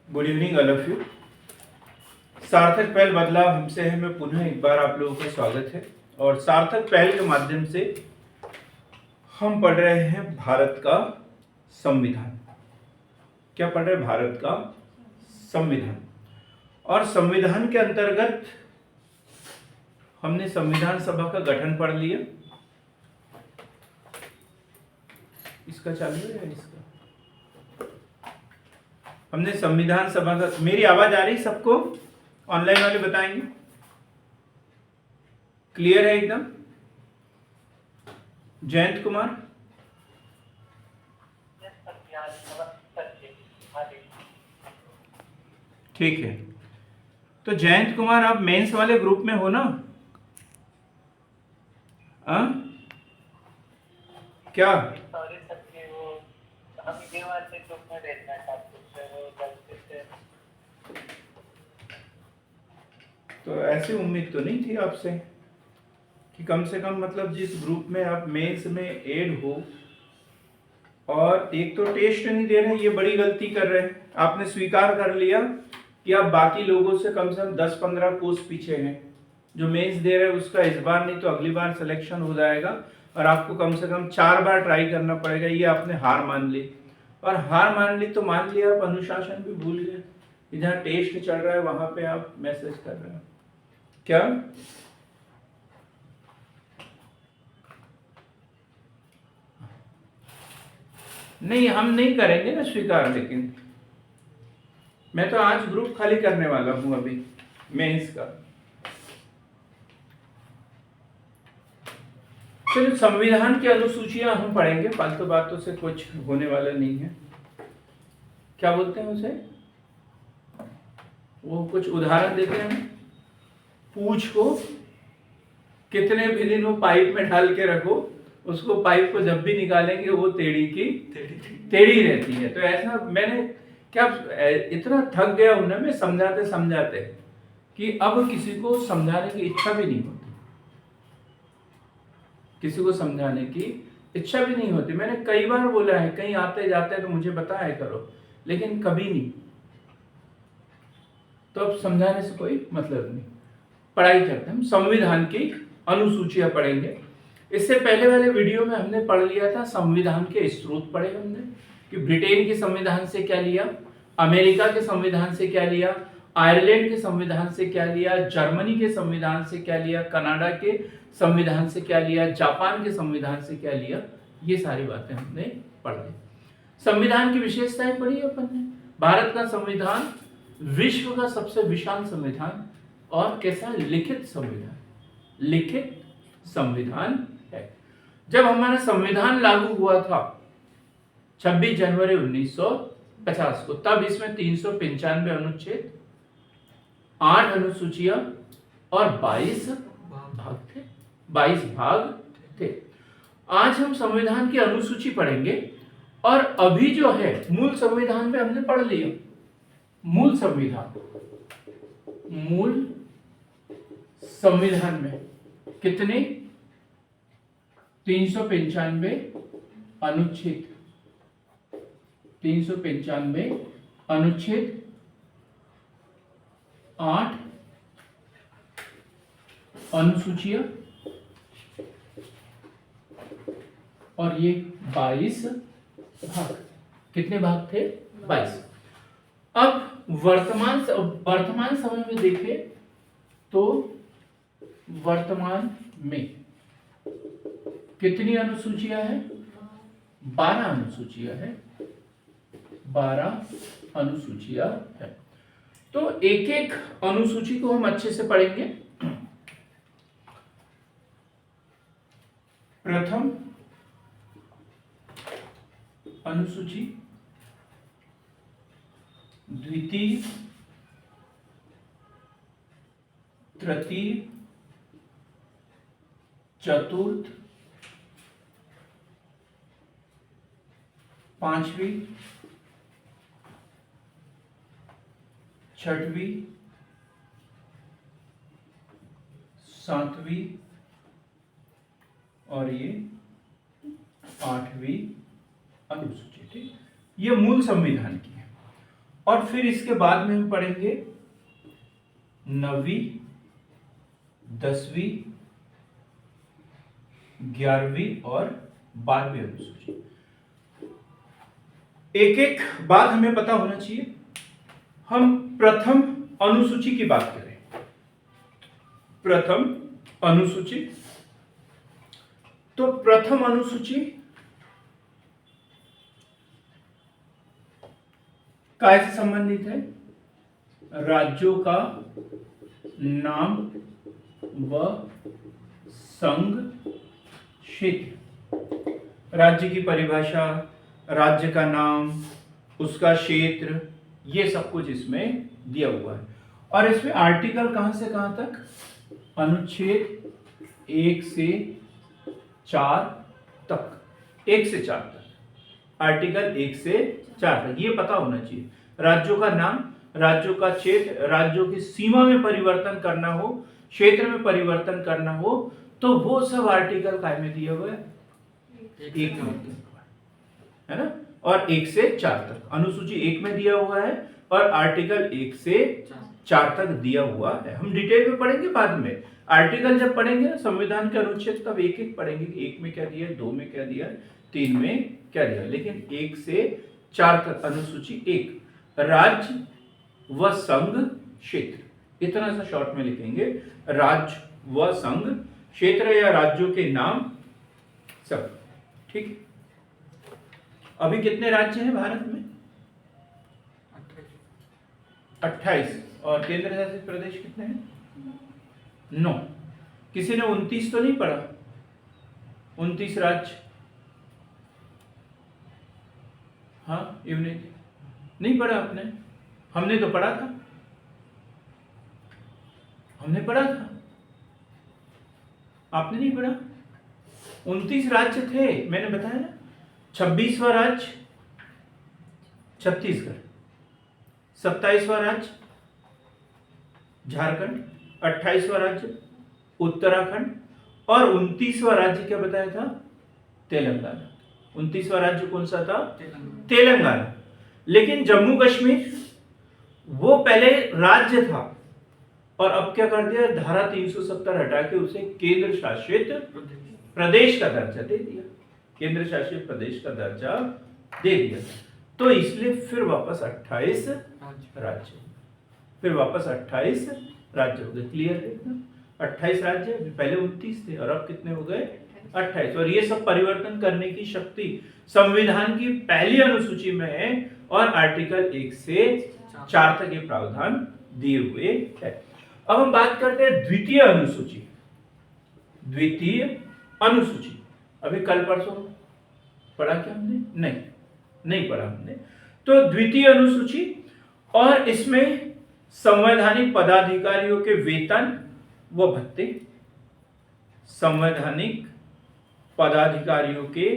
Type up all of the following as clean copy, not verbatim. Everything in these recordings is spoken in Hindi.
Good evening all of you. सार्थक पहल बदलाव हमसे है में पुनः एक बार आप लोगों का स्वागत है। और सार्थक पहल के माध्यम से हम पढ़ रहे हैं भारत का संविधान। क्या पढ़ रहे हैं? भारत का संविधान। और संविधान के अंतर्गत हमने संविधान सभा का गठन पढ़ लिया। इसका चालू है या इसका? हमने संविधान सभा का, मेरी आवाज आ रही सबको? ऑनलाइन वाले बताएंगे? क्लियर है एकदम? जयंत कुमार, ठीक है। तो जयंत कुमार, आप मेंस वाले ग्रुप में हो ना? क्या तो ऐसी उम्मीद तो नहीं थी आपसे कि कम से कम मतलब जिस ग्रुप में आप मेंस में ऐड हो और एक तो टेस्ट नहीं दे रहे, ये बड़ी गलती कर रहे हैं। आपने स्वीकार कर लिया कि आप बाकी लोगों से कम 10-15 कोर्स पीछे हैं। जो मेंस दे रहे हैं उसका इस बार नहीं तो अगली बार सिलेक्शन हो जाएगा और आपको कम से कम 4 बार ट्राई करना पड़ेगा। ये आपने हार मान ली, और हार मान ली तो मान लिया, आप अनुशासन भी भूल गए। जहाँ टेस्ट चल रहा है वहां पे आप मैसेज कर रहे हो क्या? नहीं, हम नहीं करेंगे ना स्वीकार, लेकिन मैं तो आज ग्रुप खाली करने वाला हूं अभी मेंस का। चलो, संविधान की अनुसूचियां हम पढ़ेंगे, फालतू बातों से कुछ होने वाला नहीं है। क्या बोलते हैं उसे, वो कुछ उदाहरण देते हैं। पूछ को कितने भी दिन वो पाइप में डाल के रखो, उसको पाइप को जब भी निकालेंगे वो टेढ़ी की टेढ़ी रहती है। तो ऐसा मैंने क्या इतना थक गया हूं ना मैं समझाते समझाते कि अब किसी को समझाने की इच्छा भी नहीं होती। किसी को समझाने की इच्छा भी नहीं होती। मैंने कई बार बोला है, कहीं आते जाते तो मुझे बताया करो, लेकिन कभी नहीं। तो अब समझाने से कोई मतलब नहीं। पढ़ाई करते हैं, हम संविधान की अनुसूचियां पढ़ेंगे। इससे पहले वाले वीडियो में हमने पढ़ लिया था संविधान के स्रोत पढ़े हमने, कि ब्रिटेन के संविधान से क्या लिया, अमेरिका के संविधान से क्या लिया, आयरलैंड के संविधान से क्या लिया, जर्मनी के संविधान से क्या लिया, कनाडा के संविधान से क्या लिया, जापान के संविधान से क्या लिया। ये सारी बातें हमने पढ़ ली। संविधान की विशेषताएं पढ़ी अपन ने। भारत का संविधान विश्व का सबसे विशाल संविधान और कैसा लिखित संविधान, लिखित संविधान है। जब हमारा संविधान लागू हुआ था 26 जनवरी 1950 को, तब इसमें 395 अनुच्छेद, 8 अनुसूचियां और 22 भाग थे। 22 भाग थे। आज हम संविधान की अनुसूची पढ़ेंगे। और अभी जो है मूल संविधान में हमने पढ़ लिया। मूल संविधान, मूल संविधान में कितने 395 अनुच्छेद, 395 अनुच्छेद, 8 अनुसूचियां और ये 22 भाग। कितने भाग थे? 22। अब वर्तमान समय में देखें तो वर्तमान में कितनी अनुसूचियां हैं? 12 अनुसूचियां हैं। 12 अनुसूचियां हैं। तो एक एक अनुसूची को हम अच्छे से पढ़ेंगे। प्रथम अनुसूची, द्वितीय, तृतीय, चतुर्थ, पांचवी, छठवीं, सातवीं और ये 8वीं अनुसूची। ठीक, ये मूल संविधान की है। और फिर इसके बाद में हम पढ़ेंगे 9वीं, 10वीं, 11वीं और 12वीं अनुसूची। एक एक बात हमें पता होना चाहिए। हम प्रथम अनुसूची की बात करें। प्रथम अनुसूची, तो प्रथम अनुसूची काय से संबंधित है? राज्यों का नाम व संघ क्षेत्र। राज्य की परिभाषा, राज्य का नाम, उसका क्षेत्र, ये सब कुछ इसमें दिया हुआ है। और इसमें आर्टिकल कहां से कहां तक? अनुच्छेद 1 से 4 तक, 1 से 4 तक, आर्टिकल 1 से 4 तक ये पता होना चाहिए। राज्यों का नाम, राज्यों का क्षेत्र, राज्यों की सीमा में परिवर्तन करना हो, क्षेत्र में परिवर्तन करना हो, तो वो सब आर्टिकल काय में दिया हुआ है? 1 में दिया हुआ है ना। और 1 से 4 तक अनुसूची 1 में दिया हुआ है और आर्टिकल 1 से 4 तक दिया हुआ है। हम डिटेल में पढ़ेंगे बाद में। आर्टिकल जब पढ़ेंगे ना संविधान के अनुच्छेद, तब एक एक पढ़ेंगे कि 1 में क्या दिया है, 2 में क्या दिया है, 3 में क्या दिया है। लेकिन 1 से 4 तक अनुसूची 1, राज्य व संघ क्षेत्र, इतना सा शॉर्ट में लिखेंगे। राज्य व संघ क्षेत्र या राज्यों के नाम सब, ठीक। अभी कितने राज्य हैं भारत में? 28। और केंद्र शासित प्रदेश कितने हैं? 9। किसी ने 29 तो नहीं पढ़ा? 29 राज्य, हाँ यूनिट नहीं पढ़ा आपने? हमने तो पढ़ा था, हमने पढ़ा था, आपने नहीं पढ़ा? 29 राज्य थे, मैंने बताया ना। 26वां राज्य छत्तीसगढ़, 27वां राज्य झारखंड, 28वां राज्य उत्तराखंड और 29वां राज्य क्या बताया था? तेलंगाना। 29वां राज्य कौन सा था? तेलंगाना। लेकिन जम्मू कश्मीर वो पहले राज्य था और अब क्या कर दिया? धारा 370 हटा के उसे केंद्र शासित प्रदेश का दर्जा दे दिया, केंद्र शासित प्रदेश का दर्जा दे दिया। तो इसलिए फिर वापस 28 राज्य, फिर वापस 28 राज्य हो गए। क्लियर है इतना? 28 राज्य, पहले 29 थे और अब कितने हो गए? 28। और ये सब परिवर्तन करने की शक्ति संविधान की पहली अनुसूची में है और आर्टिकल 1 से 4 तक ये प्रावधान दिए हुए है। अब हम बात करते हैं द्वितीय अनुसूची। द्वितीय अनुसूची अभी कल परसों पढ़ा क्या हमने? नहीं पढ़ा हमने। तो द्वितीय अनुसूची, और इसमें संवैधानिक पदाधिकारियों के वेतन व भत्ते, संवैधानिक पदाधिकारियों के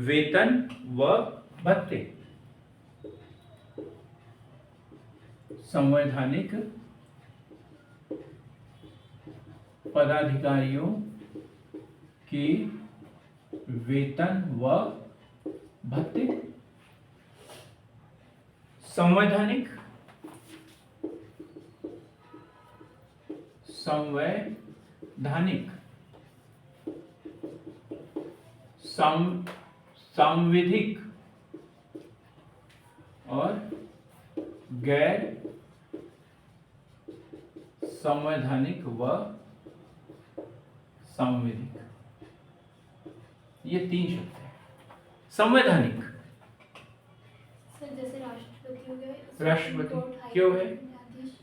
वेतन व भत्ते, संवैधानिक पदाधिकारियों के वेतन व भत्ते, संवैधानिक सांविधिक और गैर संवैधानिक व सांविधिक, ये 3 शब्द हैं। संवैधानिक जैसे राष्ट्रपति हो गए, राष्ट्रपति क्यों है?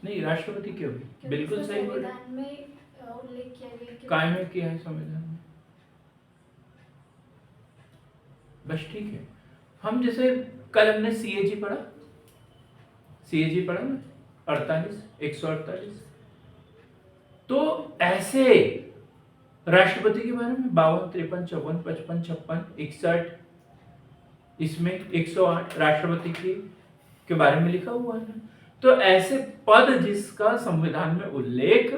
नहीं, राष्ट्रपति क्यों है? बिल्कुल सही बोला। संविधान में उल्लेख किया गया कि काय में किया है संविधान में, बस ठीक है। हम जैसे कल हमने सीएजी पढ़ा, सीएजी पढ़ा ना, 148। तो ऐसे राष्ट्रपति के बारे में 52, 53, 54, 55, 56, 61, इसमें 108 राष्ट्रपति के बारे में लिखा हुआ है। तो ऐसे पद जिसका संविधान में उल्लेख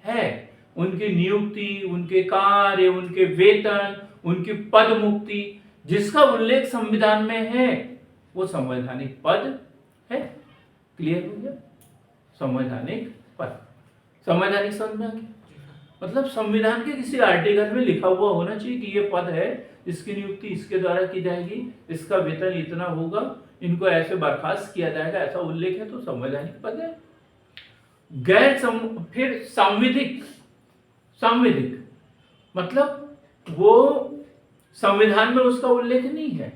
है, उनकी नियुक्ति, उनके कार्य, उनके वेतन, उनकी पद मुक्ति, जिसका उल्लेख संविधान में है, वो संवैधानिक पद है। क्लियर हो गया? संवैधानिक पद, संवैधानिक समझ में आ गया? मतलब संविधान के किसी आर्टिकल में लिखा हुआ होना चाहिए कि ये पद है, इसकी नियुक्ति इसके द्वारा की जाएगी, इसका वेतन इतना होगा, इनको ऐसे बर्खास्त किया जाएगा, ऐसा उल्लेख है तो संवैधानिक पद है। फिर सांविधिक, सांविधिक मतलब वो संविधान में उसका उल्लेख नहीं है,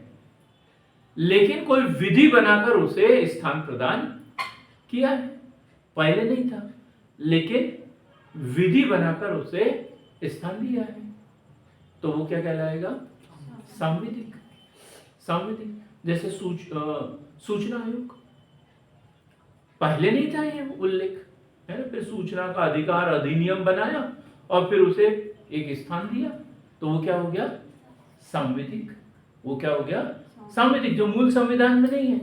लेकिन कोई विधि बनाकर उसे स्थान प्रदान किया है। पहले नहीं था, लेकिन विधि बनाकर उसे स्थान दिया है, तो वो क्या कहलाएगा? सांविधिक। सांविधिक जैसे सूचना आयोग, पहले नहीं था ये उल्लेख, है ना? फिर सूचना का अधिकार अधिनियम बनाया और फिर उसे एक स्थान दिया, तो वो क्या हो गया? सांविधिक। वो क्या हो गया? सांविधिक, जो मूल संविधान में नहीं है,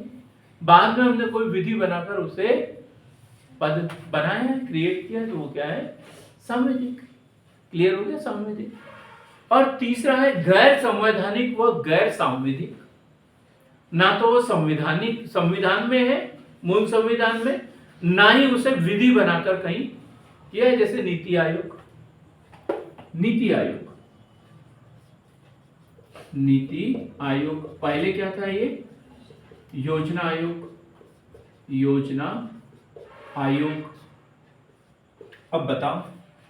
बाद में हमने कोई विधि बनाकर उसे पद बनाया, क्रिएट किया, तो वो क्या है? सांविधिक। क्लियर हो गया? सांविधिक। और तीसरा है गैर संवैधानिक व गैर सांविधिक। ना तो वो संविधानिक संविधान में है, मूल संविधान में, ना ही उसे विधि बनाकर कहीं किया है, जैसे नीति आयोग। नीति आयोग, नीति आयोग पहले क्या था? ये योजना आयोग, योजना आयोग। अब बताओ,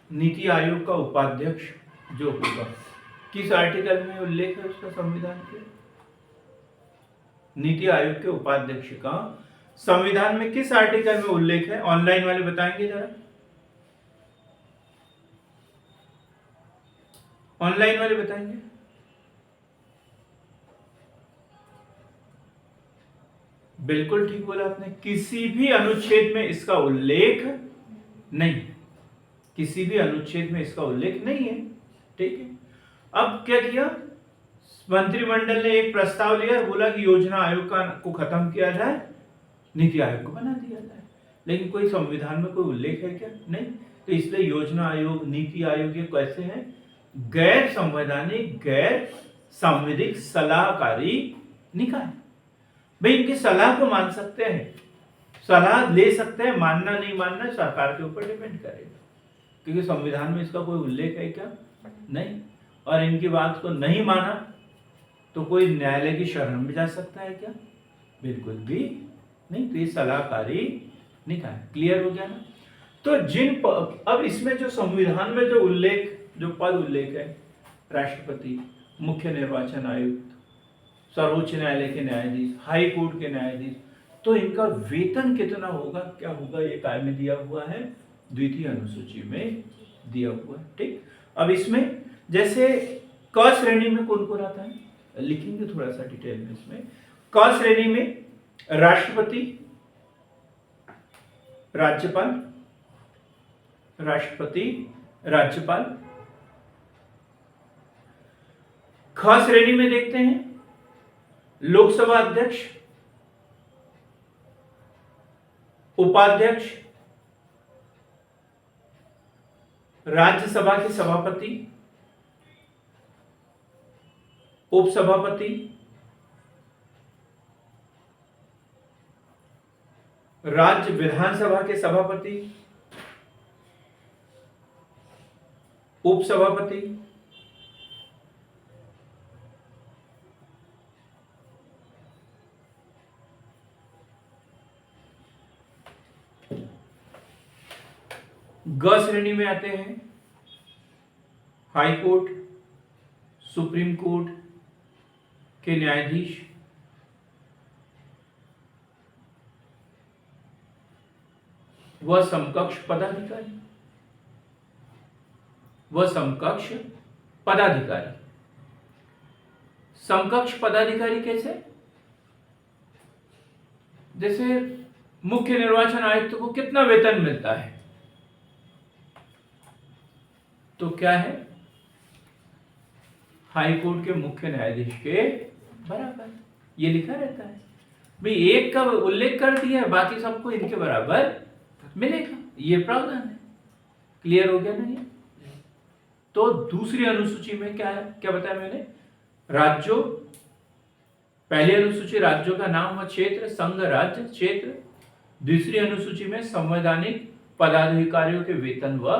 नीति आयोग का उपाध्यक्ष जो होगा, किस आर्टिकल में उल्लेख है उसका संविधान के? नीति आयोग के उपाध्यक्ष का संविधान में किस आर्टिकल में उल्लेख है? ऑनलाइन वाले बताएंगे जरा, ऑनलाइन वाले बताएंगे। बिल्कुल ठीक बोला आपने, किसी भी अनुच्छेद में इसका उल्लेख नहीं, किसी भी अनुच्छेद में इसका उल्लेख नहीं है। ठीक है, अब क्या किया मंत्रिमंडल ने? एक प्रस्ताव लिया, बोला कि योजना आयोग को खत्म किया जाए, नीति आयोग को बना दिया जाए। लेकिन कोई संविधान में कोई उल्लेख है क्या? नहीं। तो इसलिए योजना आयोग, नीति आयोग ये कैसे हैं? गैर संवैधानिक, गैर सांविधिक सलाहकारी निकाय। भाई इनकी सलाह को मान सकते हैं, सलाह ले सकते हैं, मानना नहीं मानना सरकार के ऊपर डिपेंड करेगा, क्योंकि संविधान में इसका कोई उल्लेख है क्या? नहीं। और इनकी बात को नहीं माना तो कोई न्यायालय की शरण में जा सकता है क्या? बिल्कुल भी नहीं। तो ये सलाहकारी निकाय। क्लियर हो गया ना? तो अब इसमें जो संविधान में जो उल्लेख, जो पद उल्लेख है, राष्ट्रपति, मुख्य निर्वाचन आयुक्त, सर्वोच्च न्यायालय के न्यायाधीश, हाई कोर्ट के न्यायाधीश, तो इनका वेतन कितना होगा, क्या होगा, ये काय में दिया हुआ है? द्वितीय अनुसूची में दिया हुआ है। ठीक, अब इसमें जैसे क श्रेणी में कौन कौन आता है, लिखेंगे थोड़ा सा डिटेल में। इसमें क श्रेणी में राष्ट्रपति, राज्यपाल, राष्ट्रपति, राज्यपाल। ख श्रेणी में देखते हैं लोकसभा अध्यक्ष, उपाध्यक्ष, राज्यसभा के सभापति, उपसभापति, राज्य विधानसभा के सभापति, उपसभापति, ग श्रेणी में आते हैं हाई कोर्ट, सुप्रीम कोर्ट के न्यायाधीश, व समकक्ष पदाधिकारी, व समकक्ष पदाधिकारी। समकक्ष पदाधिकारी कैसे? जैसे मुख्य निर्वाचन आयुक्त को कितना वेतन मिलता है, तो क्या है? हाई कोर्ट के मुख्य न्यायाधीश के बराबर। ये लिखा रहता है भाई, एक का उल्लेख कर दिया है, बाकी सबको इनके बराबर मिलेगा, ये प्रावधान है। क्लियर हो गया ना ये? तो दूसरी अनुसूची में क्या है, क्या बताया मैंने? राज्यों, पहली अनुसूची राज्यों का नाम व क्षेत्र, संघ, राज्य, क्षेत्र, दूसरी अनुसूची में संवैधानिक पदाधिकारियों के वेतन व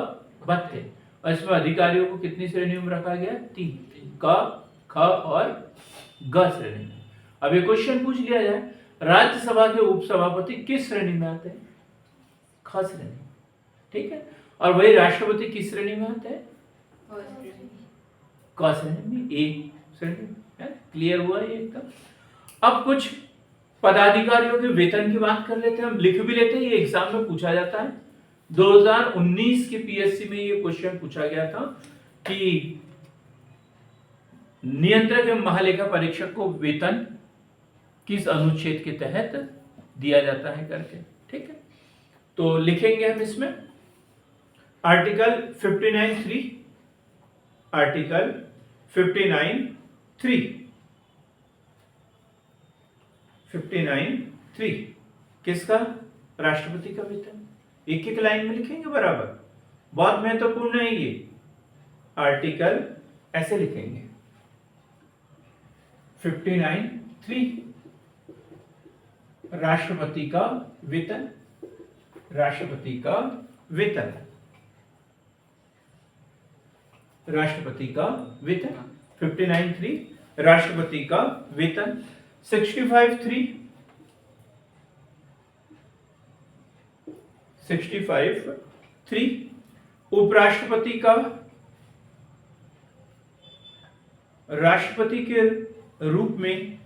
भत्ते, और इसमें अधिकारियों को कितनी श्रेणियों में रखा गया? 3, क, ख और ग श्रेणी में। अब एक क्वेश्चन पूछ लिया जाए, राज्यसभा के उपसभापति किस श्रेणी में आते हैं? ख श्रेणी, ठीक है। और वही राष्ट्रपति किस श्रेणी में आते हैं? क श्रेणी में, ए श्रेणी में। क्लियर हुआ ये एकदम। अब कुछ पदाधिकारियों के वेतन की बात कर लेते हैं, हम लिख भी लेते हैं, ये एग्जाम में पूछा जाता है। 2019 के पीएससी में ये क्वेश्चन पूछा गया था कि नियंत्रक एवं महालेखा परीक्षक को वेतन किस अनुच्छेद के तहत दिया जाता है करके, ठीक है। तो लिखेंगे हम इसमें आर्टिकल 59(3), आर्टिकल 59(3), 59(3) किसका? राष्ट्रपति का वेतन। एक एक लाइन में लिखेंगे बराबर, बहुत महत्वपूर्ण है ये। आर्टिकल ऐसे लिखेंगे 59(3) राष्ट्रपति का वेतन, राष्ट्रपति का वेतन, राष्ट्रपति का वेतन। 59(3) राष्ट्रपति का वेतन। 65(3), 65(3) उपराष्ट्रपति का राष्ट्रपति के रूप में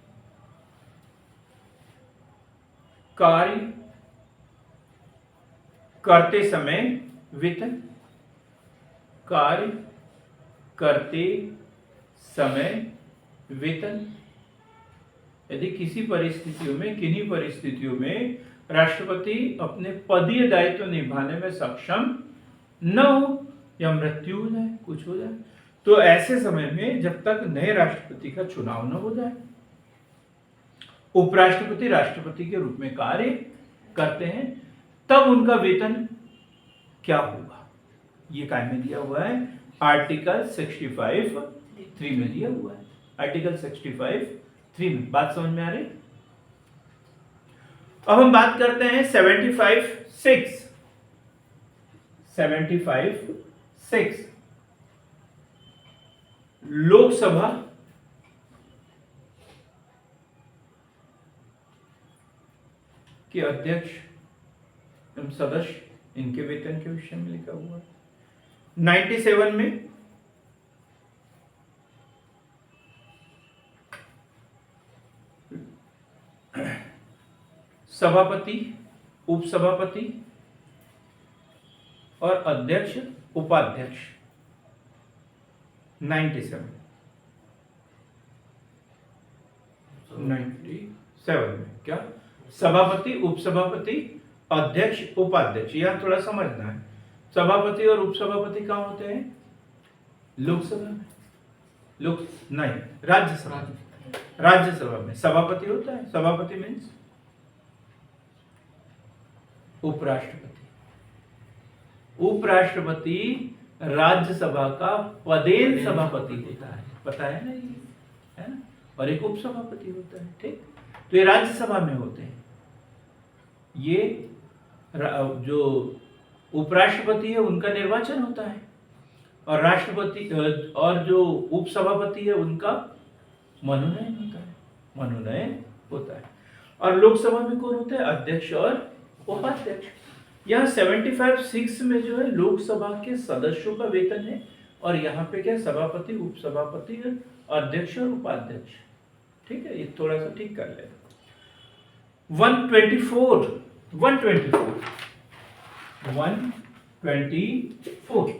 कार्य करते समय वेतन, कार्य करते समय वेतन। यदि किसी परिस्थितियों में, किन्हीं परिस्थितियों में राष्ट्रपति अपने पदीय दायित्व निभाने में सक्षम न हो या मृत्यु हो जाए, कुछ हो जाए, तो ऐसे समय में जब तक नए राष्ट्रपति का चुनाव न हो जाए, उपराष्ट्रपति राष्ट्रपति के रूप में कार्य करते हैं, तब उनका वेतन क्या होगा? ये काय में दिया हुआ है? आर्टिकल 65(3) में दिया हुआ है। आर्टिकल 65(3) में। बात समझ में आ रही? अब हम बात करते हैं 75(6). 75(6) लोकसभा के अध्यक्ष एवं सदस्य, इनके वेतन के विषय में लिखा हुआ है। 97 में सभापति, उपसभापति और अध्यक्ष, उपाध्यक्ष। 97 में क्या? सभापति, उपसभापति, अध्यक्ष, उपाध्यक्ष। यहां थोड़ा समझना है, सभापति और उपसभापति कहां होते हैं? लोकसभा में। नहीं, राज्यसभा में। राज्यसभा में सभापति होता है। सभापति मीन्स उपराष्ट्रपति। उपराष्ट्रपति राज्यसभा का पदेन सभापति होता है, पता है ना ये, है ना। और एक उपसभापति होता है, ठीक। तो ये राज्यसभा में होते हैं। ये जो उपराष्ट्रपति है उनका निर्वाचन होता है, और राष्ट्रपति और जो उपसभापति है उनका मनोनयन होता है, मनोनयन होता है। और लोकसभा में कौन होता है? अध्यक्ष और उपाध्यक्ष। यहाँ 75(6) में जो है लोकसभा के सदस्यों का वेतन है, और यहाँ पे क्या? सभापति, उपसभापति, अध्यक्ष और उपाध्यक्ष, ठीक है। ये थोड़ा सा ठीक कर ले। 124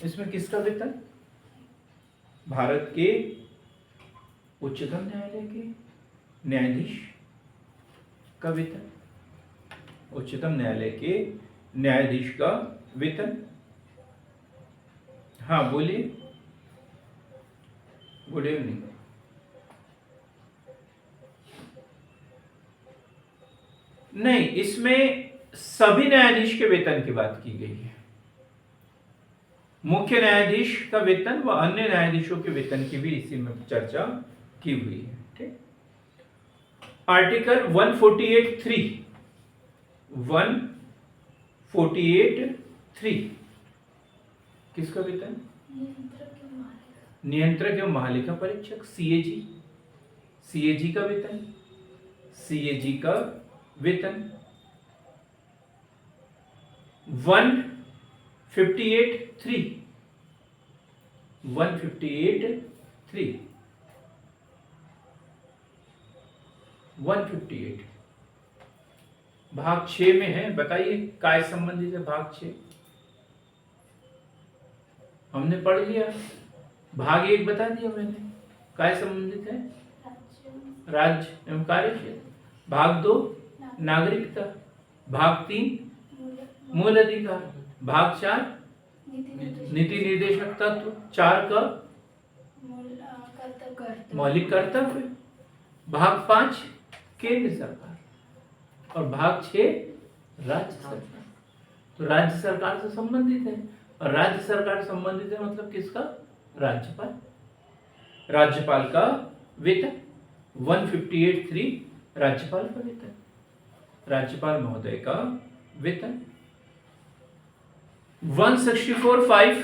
इसमें किसका वेतन? भारत के उच्चतम न्यायालय के न्यायाधीश का वेतन, उच्चतम न्यायालय के न्यायाधीश का वेतन। हाँ बोलिए। Good evening. नहीं, इसमें सभी न्यायाधीश के वेतन की बात की गई है। मुख्य न्यायाधीश का वेतन व अन्य न्यायाधीशों के वेतन की भी इसी में चर्चा की हुई है, ठीक। आर्टिकल 148(3), 148(3) किसका वेतन? नियंत्रक एवं महालेखा परीक्षक, सीएजी। सीएजी का वेतन, सीएजी का वेतन 158(3), 158(3), 158। भाग 6 में है, बताइए काय संबंधित है भाग 6? हमने पढ़ लिया। भाग 1 बता दिया मैंने, काय संबंधित है? राज्य एवं कार्य क्षेत्र। भाग 2 नागरिकता। भाग 3 मूल अधिकार। भाग 4 नीति निर्देशक तत्व। 4 का मौलिक कर्तव्य। भाग 5 केंद्र सरकार और भाग 6 राज्य सरकार। तो राज्य सरकार से संबंधित है, और राज्य सरकार संबंधित है मतलब किसका? राज्यपाल। राज्यपाल का वेतन 158(3) राज्यपाल का वेतन, राज्यपाल महोदय का वेतन 164(5),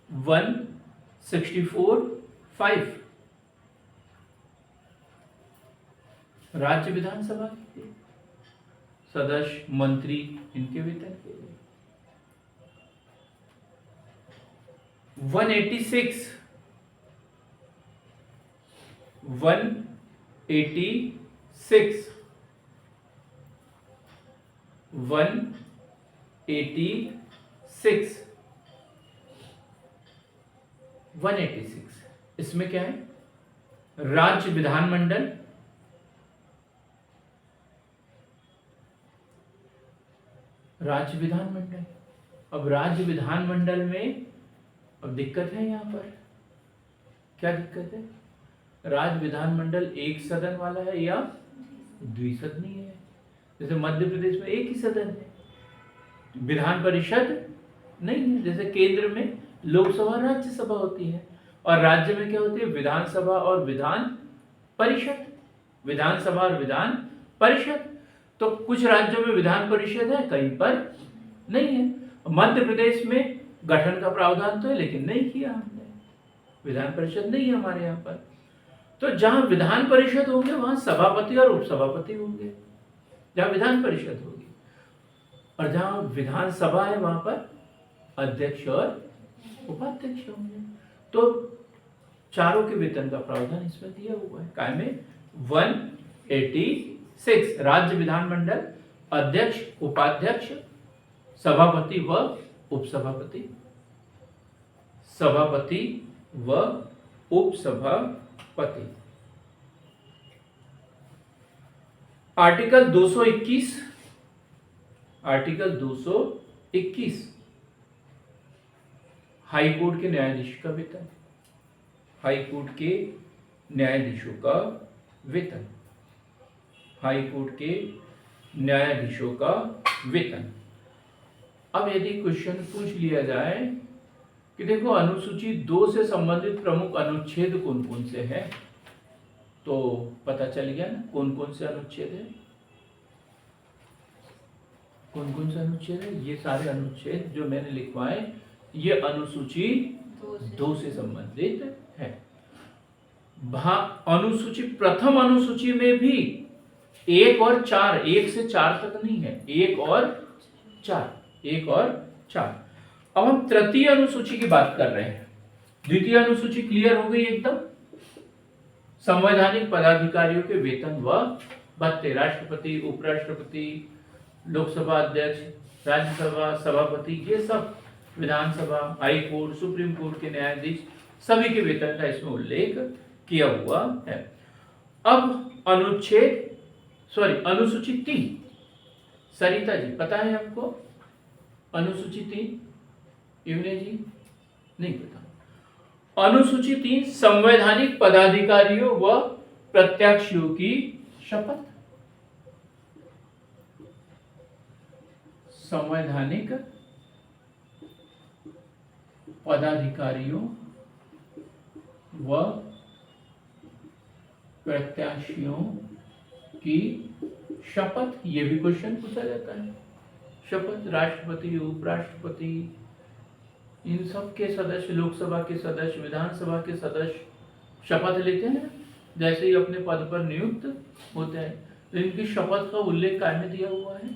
164(5) राज्य विधानसभा के सदस्य, मंत्री, इनके वेतन के लिए 186, 186, 186, 186। इसमें क्या है? राज्य विधानमंडल, राज्य विधानमंडल। अब राज्य विधानमंडल में अब दिक्कत है, यहाँ पर क्या दिक्कत है? राज्य विधानमंडल एक सदन वाला है या द्विसदनीय है? जैसे मध्य प्रदेश में एक ही सदन है, विधान परिषद नहीं है। जैसे केंद्र में लोकसभा राज्यसभा होती है, और राज्य में क्या होती है? विधानसभा और विधान परिषद, विधानसभा और विधान परिषद। तो कुछ राज्यों में विधान परिषद है, कहीं पर नहीं है। मध्य प्रदेश में गठन का प्रावधान तो है, लेकिन नहीं किया हमने, विधान परिषद नहीं है हमारे यहाँ पर। तो जहां विधान परिषद होंगे वहां सभापति और उपसभापति होंगे, जहां विधान परिषद होगी। और जहां विधानसभा है वहां पर अध्यक्ष और उपाध्यक्ष होंगे। तो चारों के वेतन का प्रावधान इसमें दिया हुआ है। काय में 186 राज्य विधानमंडल, अध्यक्ष, उपाध्यक्ष, सभापति व उपसभापति, सभापति व उपसभापति। आर्टिकल 221, आर्टिकल 221 हाई कोर्ट के न्यायाधीश का वेतन, हाई कोर्ट के न्यायाधीशों का वेतन, हाई कोर्ट के न्यायाधीशों का वेतन। अब यदि क्वेश्चन पूछ लिया जाए कि देखो अनुसूची 2 से संबंधित प्रमुख अनुच्छेद कौन कौन से हैं, तो पता चल गया ना कौन कौन से अनुच्छेद है, कौन कौन से अनुच्छेद है। ये सारे अनुच्छेद जो मैंने लिखवाए ये अनुसूची 2 से संबंधित है। अनुसूची प्रथम अनुसूची में भी 1 और 4, 1 से 4 तक नहीं है, 1 और 4, 1 और 4। अब हम तृतीय अनुसूची की बात कर रहे हैं। द्वितीय अनुसूची क्लियर हो गई एकदम। संवैधानिक पदाधिकारियों के वेतन व भत्ते, राष्ट्रपति, उपराष्ट्रपति, लोकसभा अध्यक्ष, राज्यसभा सभापति, ये सब, विधानसभा, हाई कोर्ट, सुप्रीम कोर्ट के न्यायाधीश, सभी के वेतन का इसमें उल्लेख किया हुआ है। अब अनुसूची 3, सरिता जी पता है आपको अनुसूची 3? इवने जी नहीं पता। अनुसूची 3 संवैधानिक पदाधिकारियों व प्रत्याशियों की शपथ, संवैधानिक पदाधिकारियों व प्रत्याशियों की शपथ, ये भी क्वेश्चन पूछा जाता है। शपथ, राष्ट्रपति, उपराष्ट्रपति, इन सब के सदस्य, लोकसभा के सदस्य, विधानसभा के सदस्य शपथ लेते हैं जैसे ही अपने पद पर नियुक्त होते हैं। तो इनकी शपथ का उल्लेख काय में दिया हुआ है?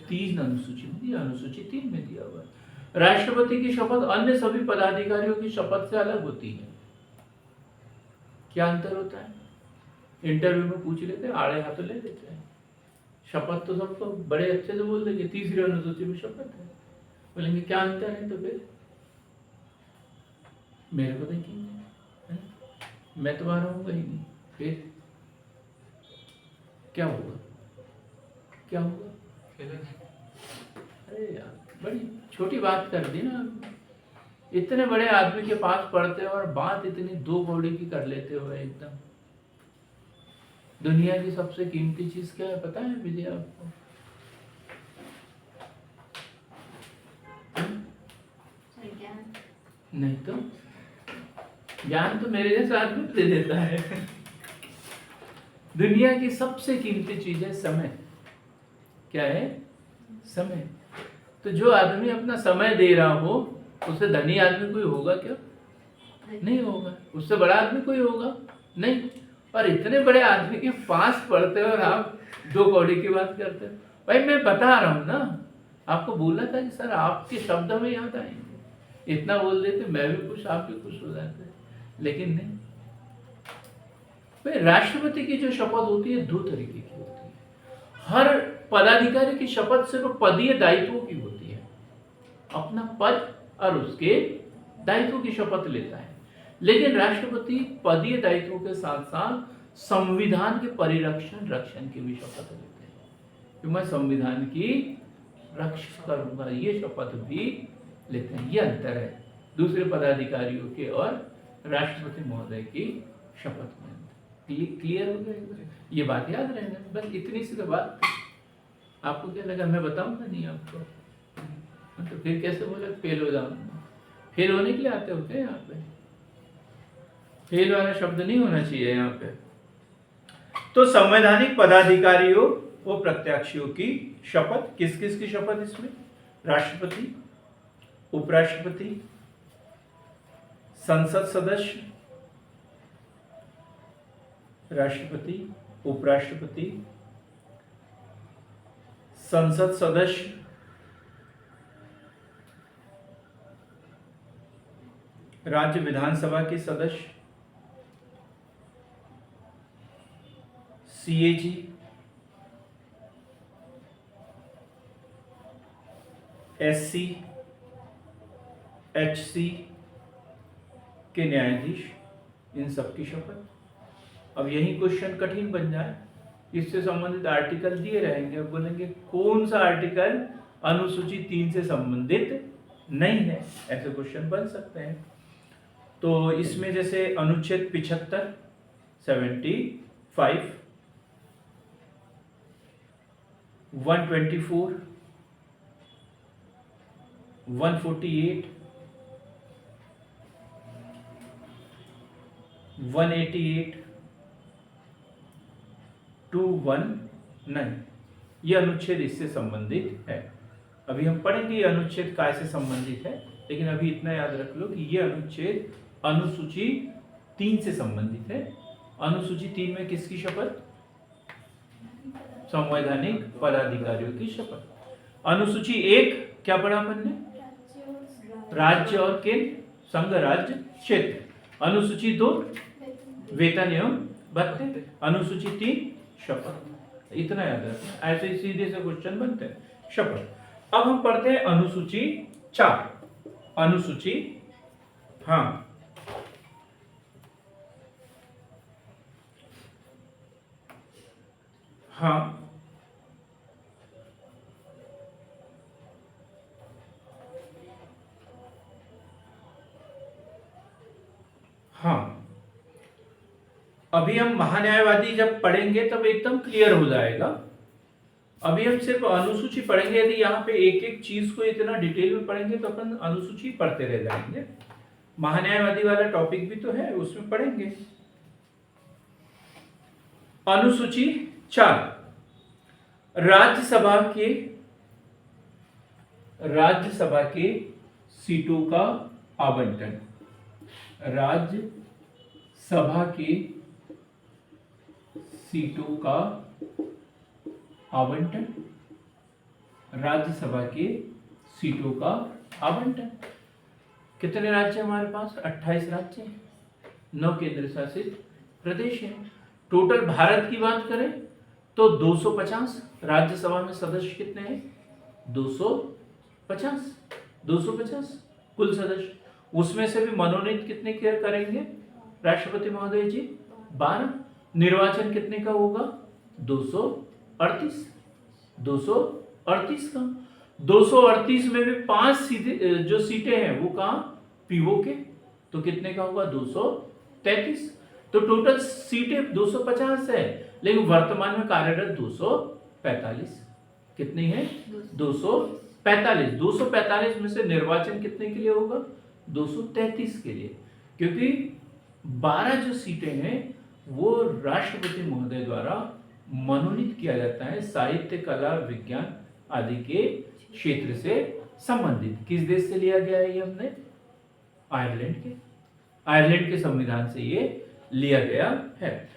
3 अनुसूची में दिया, अनुसूची 3 में दिया हुआ है। राष्ट्रपति की शपथ अन्य सभी पदाधिकारियों की शपथ से अलग होती है। क्या अंतर होता है? इंटरव्यू में पूछ लेते हैं, आड़े हाथों ले लेते हैं। शपथ तो सबको बड़े अच्छे से बोल देंगे, 3री अनुसूची में शपथ है। बोलेंगे क्या अंतर है? तो फिर मेरे को देखेंगे, मैं तुम्हारा हूँगा ही नहीं, फिर क्या होगा? क्या होगा? अरे यार, बड़ी छोटी बात कर दी ना। इतने बड़े आदमी के पास पढ़ते हो और बात इतनी 2 कौड़ी की कर लेते हो एकदम। दुनिया की सबसे कीमती चीज क्या है पता है विजय आपको? नहीं तो ज्ञान तो मेरे जैसा आदमी दे देता है। दुनिया की सबसे कीमती चीज है समय। क्या है? समय। तो जो आदमी अपना समय दे रहा हो उससे धनी आदमी कोई होगा क्या? नहीं होगा। उससे बड़ा आदमी कोई होगा? नहीं। और इतने बड़े आदमी के पास पढ़ते हो और आप 2 कौड़ी की बात करते हो। भाई मैं बता रहा हूं ना, आपको बोला था कि सर आपके शब्द में याद आएंगे, इतना बोल देते मैं भी खुश, आप भी खुश हो जाते, लेकिन नहीं। भाई राष्ट्रपति की जो शपथ होती है 2 तरीके की होती है। हर पदाधिकारी की शपथ सिर्फ पदीय दायित्वों की होती है, अपना पद और उसके दायित्वों की शपथ लेता है। लेकिन राष्ट्रपति पदीय दायित्वों के साथ साथ संविधान के परिरक्षण रक्षण की भी शपथ लेते हैं कि मैं संविधान की रक्षा करूंगा, ये शपथ भी लेते हैं। ये अंतर है दूसरे पदाधिकारियों के और राष्ट्रपति महोदय की शपथ में। क्लियर हो गया? ये बात याद रहना, बस इतनी सी बात। आपको क्या लगा मैं बताऊंगा नहीं आपको? तो फिर कैसे बोले फेल हो जाऊंगा? फेल होने के लिए आते होते हैं यहाँ पे, फेल वाला शब्द नहीं होना चाहिए यहाँ पे। तो संवैधानिक पदाधिकारियों व प्रत्याशियों की शपथ, किस किस की शपथ इसमें? राष्ट्रपति, उपराष्ट्रपति, संसद सदस्य, राष्ट्रपति, उपराष्ट्रपति, संसद सदस्य, राज्य विधानसभा के सदस्य, सीएजी, एससी, एचसी के न्यायाधीश, इन सब की शपथ। अब यही क्वेश्चन कठिन बन जाए, इससे संबंधित आर्टिकल दिए रहेंगे, अब बोलेंगे कौन सा आर्टिकल अनुसूची 3 से संबंधित नहीं है, ऐसे क्वेश्चन बन सकते हैं। तो इसमें जैसे अनुच्छेद 75, 75, 124, 148, 188, 219, ये अनुच्छेद इससे संबंधित है। अभी हम पढ़ेंगे ये अनुच्छेद काय से संबंधित है, लेकिन अभी इतना याद रख लो कि ये अनुच्छेद अनुसूची 3 से संबंधित है। अनुसूची 3 में किसकी शपथ? संवैधानिक पदाधिकारियों की शपथ। अनुसूची 1 क्या पढ़ा अपन ने? राज्य और केंद्र, संघ, राज्य, क्षेत्र। अनुसूची 2 वेतन एवं भत्ते। अनुसूची 3 शपथ। इतना याद रखना, ऐसे सीधे से क्वेश्चन बनते हैं। शपथ। अब हम पढ़ते हैं अनुसूची 4। अनुसूची, हाँ, हाँ, हाँ। अभी हम महान्यायवादी जब पढ़ेंगे तब एकदम क्लियर हो जाएगा। अभी हम सिर्फ अनुसूची पढ़ेंगे। यदि यहाँ पे एक एक चीज को इतना डिटेल में पढ़ेंगे तो अपन अनुसूची पढ़ते रह जाएंगे। महान्यायवादी वाला टॉपिक भी तो है, उसमें पढ़ेंगे। अनुसूची 4 राज्यसभा के सीटों का आवंटन। राज्यसभा के सीटों का आवंटन। राज्यसभा के सीटों का आवंटन। कितने राज्य हमारे पास? 28 राज्य हैं, 9 केंद्र शासित प्रदेश हैं। टोटल भारत की बात करें तो 250। राज्यसभा में सदस्य कितने हैं? 250 कुल सदस्य। उसमें से भी मनोनीत कितने केयर करेंगे राष्ट्रपति महोदय जी? 12। निर्वाचन कितने का होगा? 238 का। 238 में भी 5 सीटें जो सीटें हैं वो कहाँ? पीओ के। तो कितने का होगा? 233। तो टोटल सीटें 250 है, लेकिन वर्तमान में कार्यरत 245। कितनी है? 245। 245 में से निर्वाचन कितने के लिए होगा? 233 के लिए, क्योंकि 12 जो सीटें हैं वो राष्ट्रपति महोदय द्वारा मनोनीत किया जाता है साहित्य, कला, विज्ञान आदि के क्षेत्र से संबंधित। किस देश से लिया गया है ये? हमने आयरलैंड के संविधान से ये लिया गया है।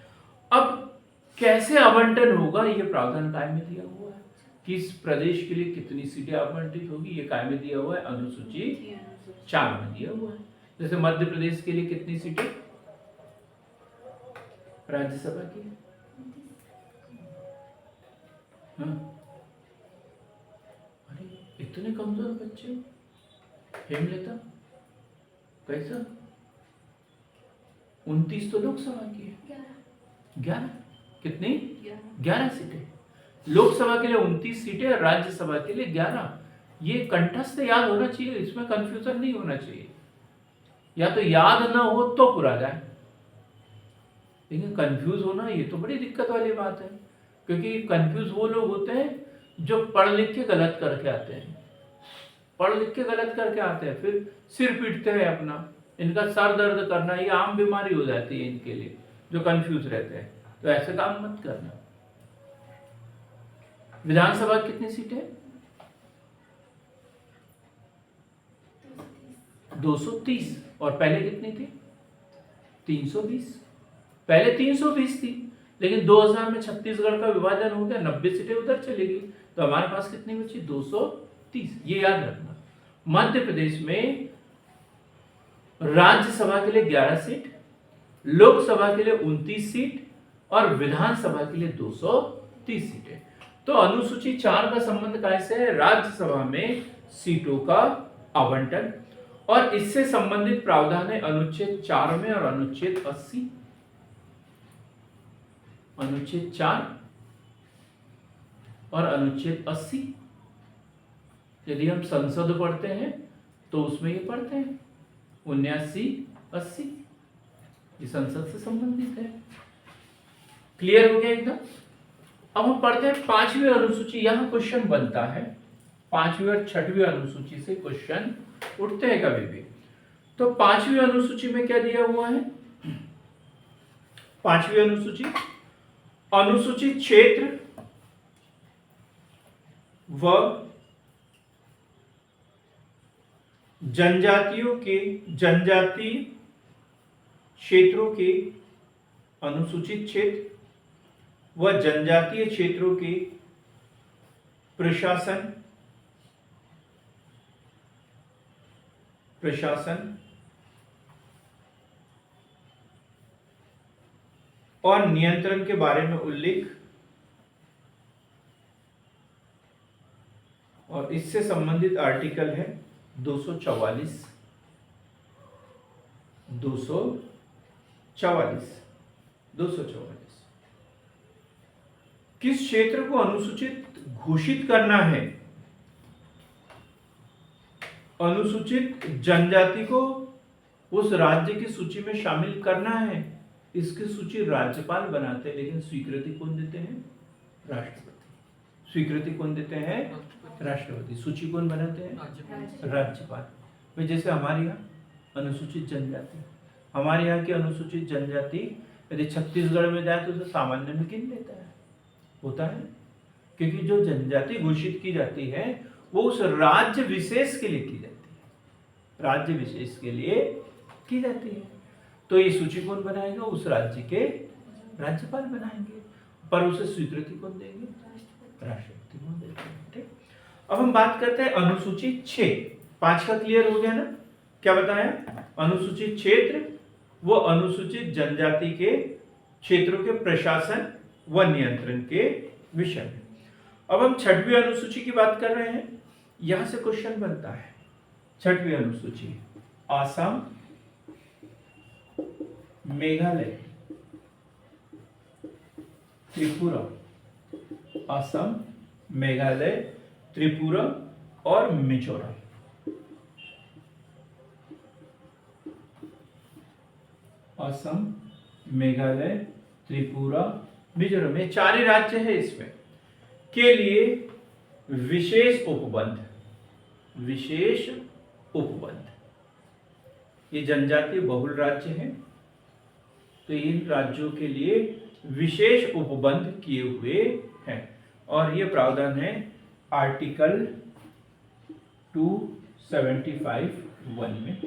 अब कैसे आवंटन होगा ये प्रावधान काय में दिया हुआ है। किस प्रदेश के लिए कितनी सीटें आवंटित होगी ये काय में दिया हुआ है? अनुसूची 4 में दिया हुआ है। जैसे मध्य प्रदेश के लिए कितनी सीटें राज्यसभा की? अरे इतने कमजोर बच्चे। हेमलता कैसा? 29 तो लोकसभा की है। 11 कितनी? 11 सीटें। लोकसभा के लिए 29 सीटें और राज्यसभा के लिए 11। ये कंठस्थ याद होना चाहिए, इसमें कंफ्यूजन नहीं होना चाहिए। या तो याद ना हो तो पूरा जाए, लेकिन कंफ्यूज होना ये तो बड़ी दिक्कत वाली बात है। क्योंकि कंफ्यूज वो लोग होते हैं जो पढ़ लिख के गलत करके आते हैं। फिर सिर पीटते हैं अपना। इनका सर दर्द करना ये आम बीमारी हो जाती है इनके लिए, जो कंफ्यूज रहते हैं। तो ऐसे काम मत करना। विधानसभा कितनी सीटें? 230। और पहले कितनी थी? 320। पहले 320 थी, लेकिन 2000 में छत्तीसगढ़ का विभाजन हो गया, 90 सीटें उधर चली गई। तो हमारे पास कितनी बची? 230। ये याद रखना। मध्य प्रदेश में राज्यसभा के लिए 11 सीट, लोकसभा के लिए 29 सीट और विधानसभा के लिए 230 सीटें। तो अनुसूची 4 का संबंध कैसे है? राज्यसभा में सीटों का आवंटन। और इससे संबंधित प्रावधान है अनुच्छेद 4 में और अनुच्छेद 80। अनुच्छेद 4 और अनुच्छेद 80। यदि हम संसद पढ़ते हैं तो उसमें ये पढ़ते हैं 79, 80। ये संसद से संबंधित है। क्लियर हो गया एकदम? अब हम पढ़ते हैं 5वीं अनुसूची। यहां क्वेश्चन बनता है 5वीं और 6वीं अनुसूची से क्वेश्चन उठते हैं कभी भी। तो 5वीं अनुसूची में क्या दिया हुआ है? 5वीं अनुसूची, अनुसूचित क्षेत्र व जनजातीय क्षेत्रों के, अनुसूचित क्षेत्र व जनजातीय क्षेत्रों के प्रशासन और नियंत्रण के बारे में उल्लेख और इससे संबंधित आर्टिकल है 244। किस क्षेत्र को अनुसूचित घोषित करना है? अनुसूचित जनजाति को उस राज्य की सूची में शामिल करना है। इसकी सूची राज्यपाल बनाते हैं, लेकिन स्वीकृति कौन देते हैं? राष्ट्रपति। स्वीकृति कौन देते हैं? राष्ट्रपति। सूची कौन बनाते हैं? राज्यपाल। भाई जैसे हमारे यहाँ अनुसूचित जनजाति, हमारे यहाँ की अनुसूचित जनजाति यदि छत्तीसगढ़ में जाए तो उसे सामान्य में गिन लेता है, होता है, क्योंकि जो जनजाति घोषित की जाती है वो उस राज्य विशेष के लिए की जाती है, राज्य विशेष के लिए की जाती है। तो ये सूची कौन बनाएगा? उस राज्य के राज्यपाल बनाएंगे, पर उसे स्वीकृति कौन देंगे? राष्ट्रपति को देते हैं। ठीक, अब हम बात करते हैं अनुसूची 6। 5 का क्लियर हो गया ना? क्या बताया? अनुसूचित क्षेत्र वो अनुसूचित जनजाति के क्षेत्रों के प्रशासन व नियंत्रण के विषय में। अब हम 6वीं अनुसूची की बात कर रहे हैं। यहां से क्वेश्चन बनता है। 6वीं अनुसूची आसाम, मेघालय, त्रिपुरा, असम, मेघालय, त्रिपुरा और मिजोरम। असम, मेघालय, त्रिपुरा, मिजोरम, ये 4 ही राज्य है इसमें के लिए विशेष उपबंध, विशेष उपबंध। ये जनजातीय बहुल राज्य हैं, तो इन राज्यों के लिए विशेष उपबंध किए हुए हैं और ये प्रावधान है आर्टिकल 275(1) में।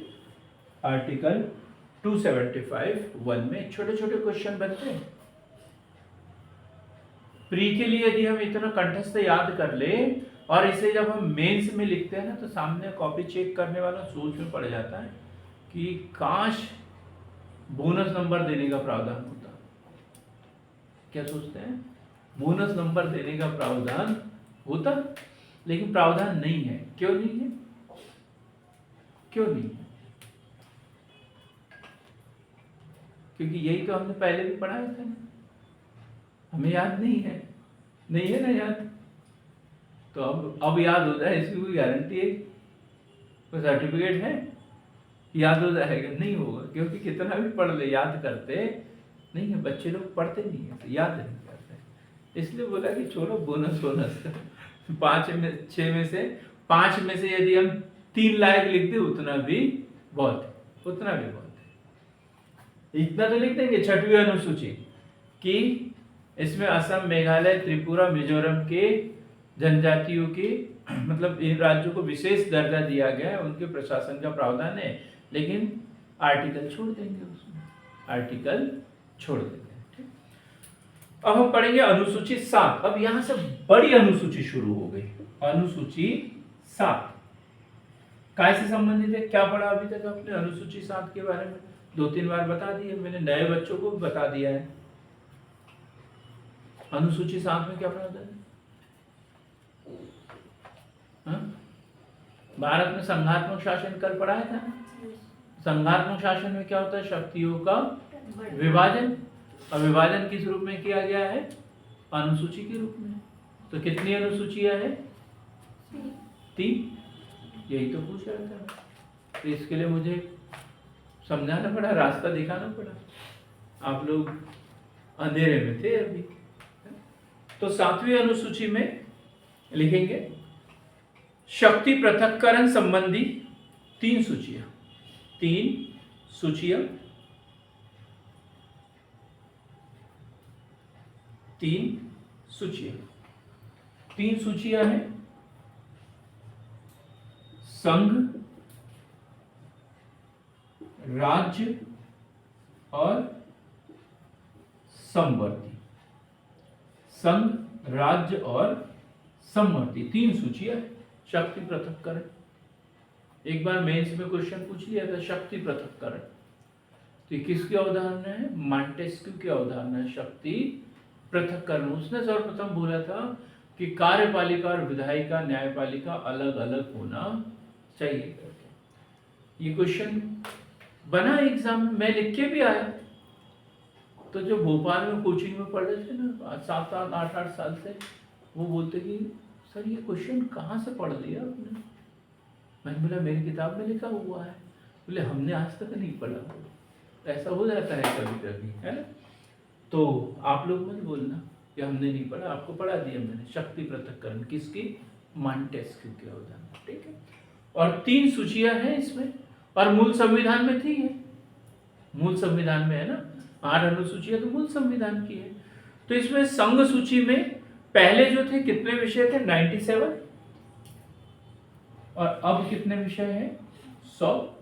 आर्टिकल 275(1) में छोटे छोटे क्वेश्चन बनते हैं। प्री के लिए यदि हम इतना कंठस्थ याद कर ले और इसे जब हम मेंस में लिखते हैं ना, तो सामने कॉपी चेक करने वाला सोच में पड़ जाता है कि काश बोनस नंबर देने का प्रावधान होता। क्या सोचते हैं? बोनस नंबर देने का प्रावधान होता, लेकिन प्रावधान नहीं है। क्यों नहीं है? क्यों नहीं है? क्योंकि यही तो हमने पहले भी पढ़ाया था ना, हमें याद नहीं है। नहीं है ना याद? तो अब याद हो जाए इसकी कोई गारंटी है? कोई सर्टिफिकेट है याद हो जाएगा? नहीं होगा, क्योंकि कितना भी पढ़ ले याद करते नहीं है। बच्चे लोग पढ़ते नहीं है तो याद नहीं करते। इसलिए बोला कि छोड़ो बोनस 5 में 6 में से 5 में से यदि हम 3 लायक लिख दे उतना भी बहुत है, उतना भी बहुत है। इतना तो लिख देंगे 6वीं अनुसूची कि इसमें असम, मेघालय, त्रिपुरा, मिजोरम के जनजातियों की मतलब इन राज्यों को विशेष दर्जा दिया गया है, उनके प्रशासन का प्रावधान है, लेकिन आर्टिकल छोड़ देंगे, उसमें आर्टिकल छोड़ देते हैं। ठीक, अब हम पढ़ेंगे अनुसूची 7। अब यहां से बड़ी अनुसूची शुरू हो गई। अनुसूची 7 काय से संबंधित है? क्या पढ़ा अभी तक आपने अनुसूची 7 के बारे में? 2-3 बार बता दिया मैंने, नए बच्चों को भी बता दिया है। अनुसूची 7 में क्या पढ़ा था? भारत में संघात्मक शासन कल पढ़ाया था। संघात्मक शासन में क्या होता है? शक्तियों का विभाजन। और विभाजन किस रूप में किया गया है? अनुसूची के रूप में। तो कितनी अनुसूचियां हैं? 3। यही तो पूछ रहा था, तो इसके लिए मुझे समझाना पड़ा, रास्ता दिखाना पड़ा। आप लोग अंधेरे में थे अभी। तो 7वीं अनुसूची में लिखेंगे शक्ति पृथक्करण संबंधी 3 सूचियां। 3 सूचियां, 3 सूचियां। 3 सूचियां हैं संघ, राज्य और समवर्ती। संघ, राज्य और समवर्ती 3 सूचियां हैं। शक्ति पृथक्करण, एक बार मेंस में क्वेश्चन पूछ लिया था, शक्ति पृथक्करण। तो किसकी अवधारणा है? मॉन्टेस्क्यू की अवधारणा है शक्ति पृथक्करण। उसने सर्वप्रथम बोला था कि कार्यपालिका और विधायिका, न्यायपालिका अलग अलग होना चाहिए करके। ये क्वेश्चन बना एग्जाम में, मैं लिख के भी आया। तो जो भोपाल में कोचिंग में पढ़ रहे थे ना 7-7, 8-8 साल से, वो बोलते कि सर ये क्वेश्चन कहाँ से पढ़ लिया आपने? मैंने बोला मेरी किताब में लिखा हुआ है। बोले हमने आज तक नहीं पढ़ा। ऐसा हो जाता है कभी कभी, है ना? तो आप लोग मत बोलना कि हमने नहीं पढ़ा, आपको पढ़ा दिया मैंने। शक्ति पृथक्करण किसकी? मॉन्टेस्क्यू की अवधारणा। ठीक है, और 3 सूचियां हैं इसमें, और मूल संविधान में थी है। मूल संविधान में है ना, 8 अनुसूचियां तो मूल संविधान की है। तो इसमें संघ सूची में पहले जो थे कितने विषय थे? 97। और अब कितने विषय हैं? 100।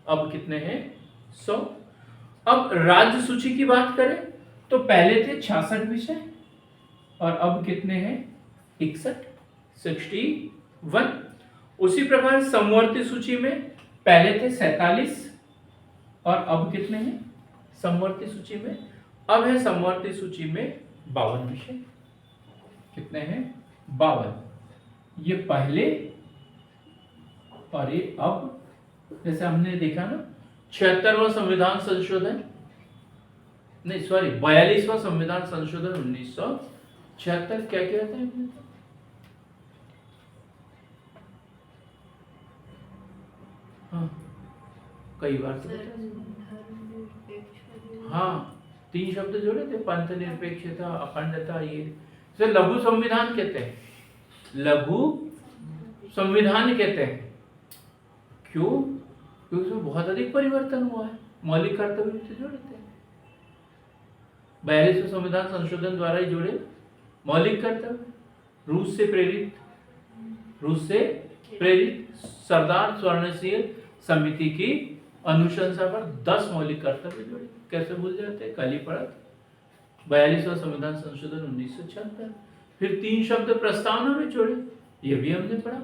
अब कितने हैं? 100। अब राज्य सूची की बात करें तो पहले थे 66 विषय और अब कितने हैं? 61, 61। उसी प्रकार समवर्ती सूची में पहले थे 47 और अब कितने हैं समवर्ती सूची में? अब है समवर्ती सूची में 52 विषय। कितने हैं? 52। ये पहले और ये अब, जैसे हमने देखा ना 76वां संविधान संशोधन, नहीं सॉरी 42वां संविधान संशोधन 1976, क्या किया था हमने? हाँ कई बार तो हाँ 3 शब्द जोड़े थे, पंथ निरपेक्षता, अखंडता, ये इसे लघु संविधान कहते हैं। लघु संविधान कहते हैं। क्यों? क्योंकि उसमें बहुत अधिक परिवर्तन हुआ है, मौलिक कर्तव्य से जोड़े थे। 42वें संविधान संशोधन द्वारा ही जोड़े मौलिक कर्तव्य। रूस से प्रेरित सरदार स्वर्णशील समिति की अनुशंसा पर 10 मौलिक कर्तव्य जोड़े। कैसे भूल जाते हैं, कल ही पढ़ा था 42वां संविधान संशोधन 1976। फिर 3 शब्द प्रस्तावना में जोड़े, ये भी हमने पढ़ा।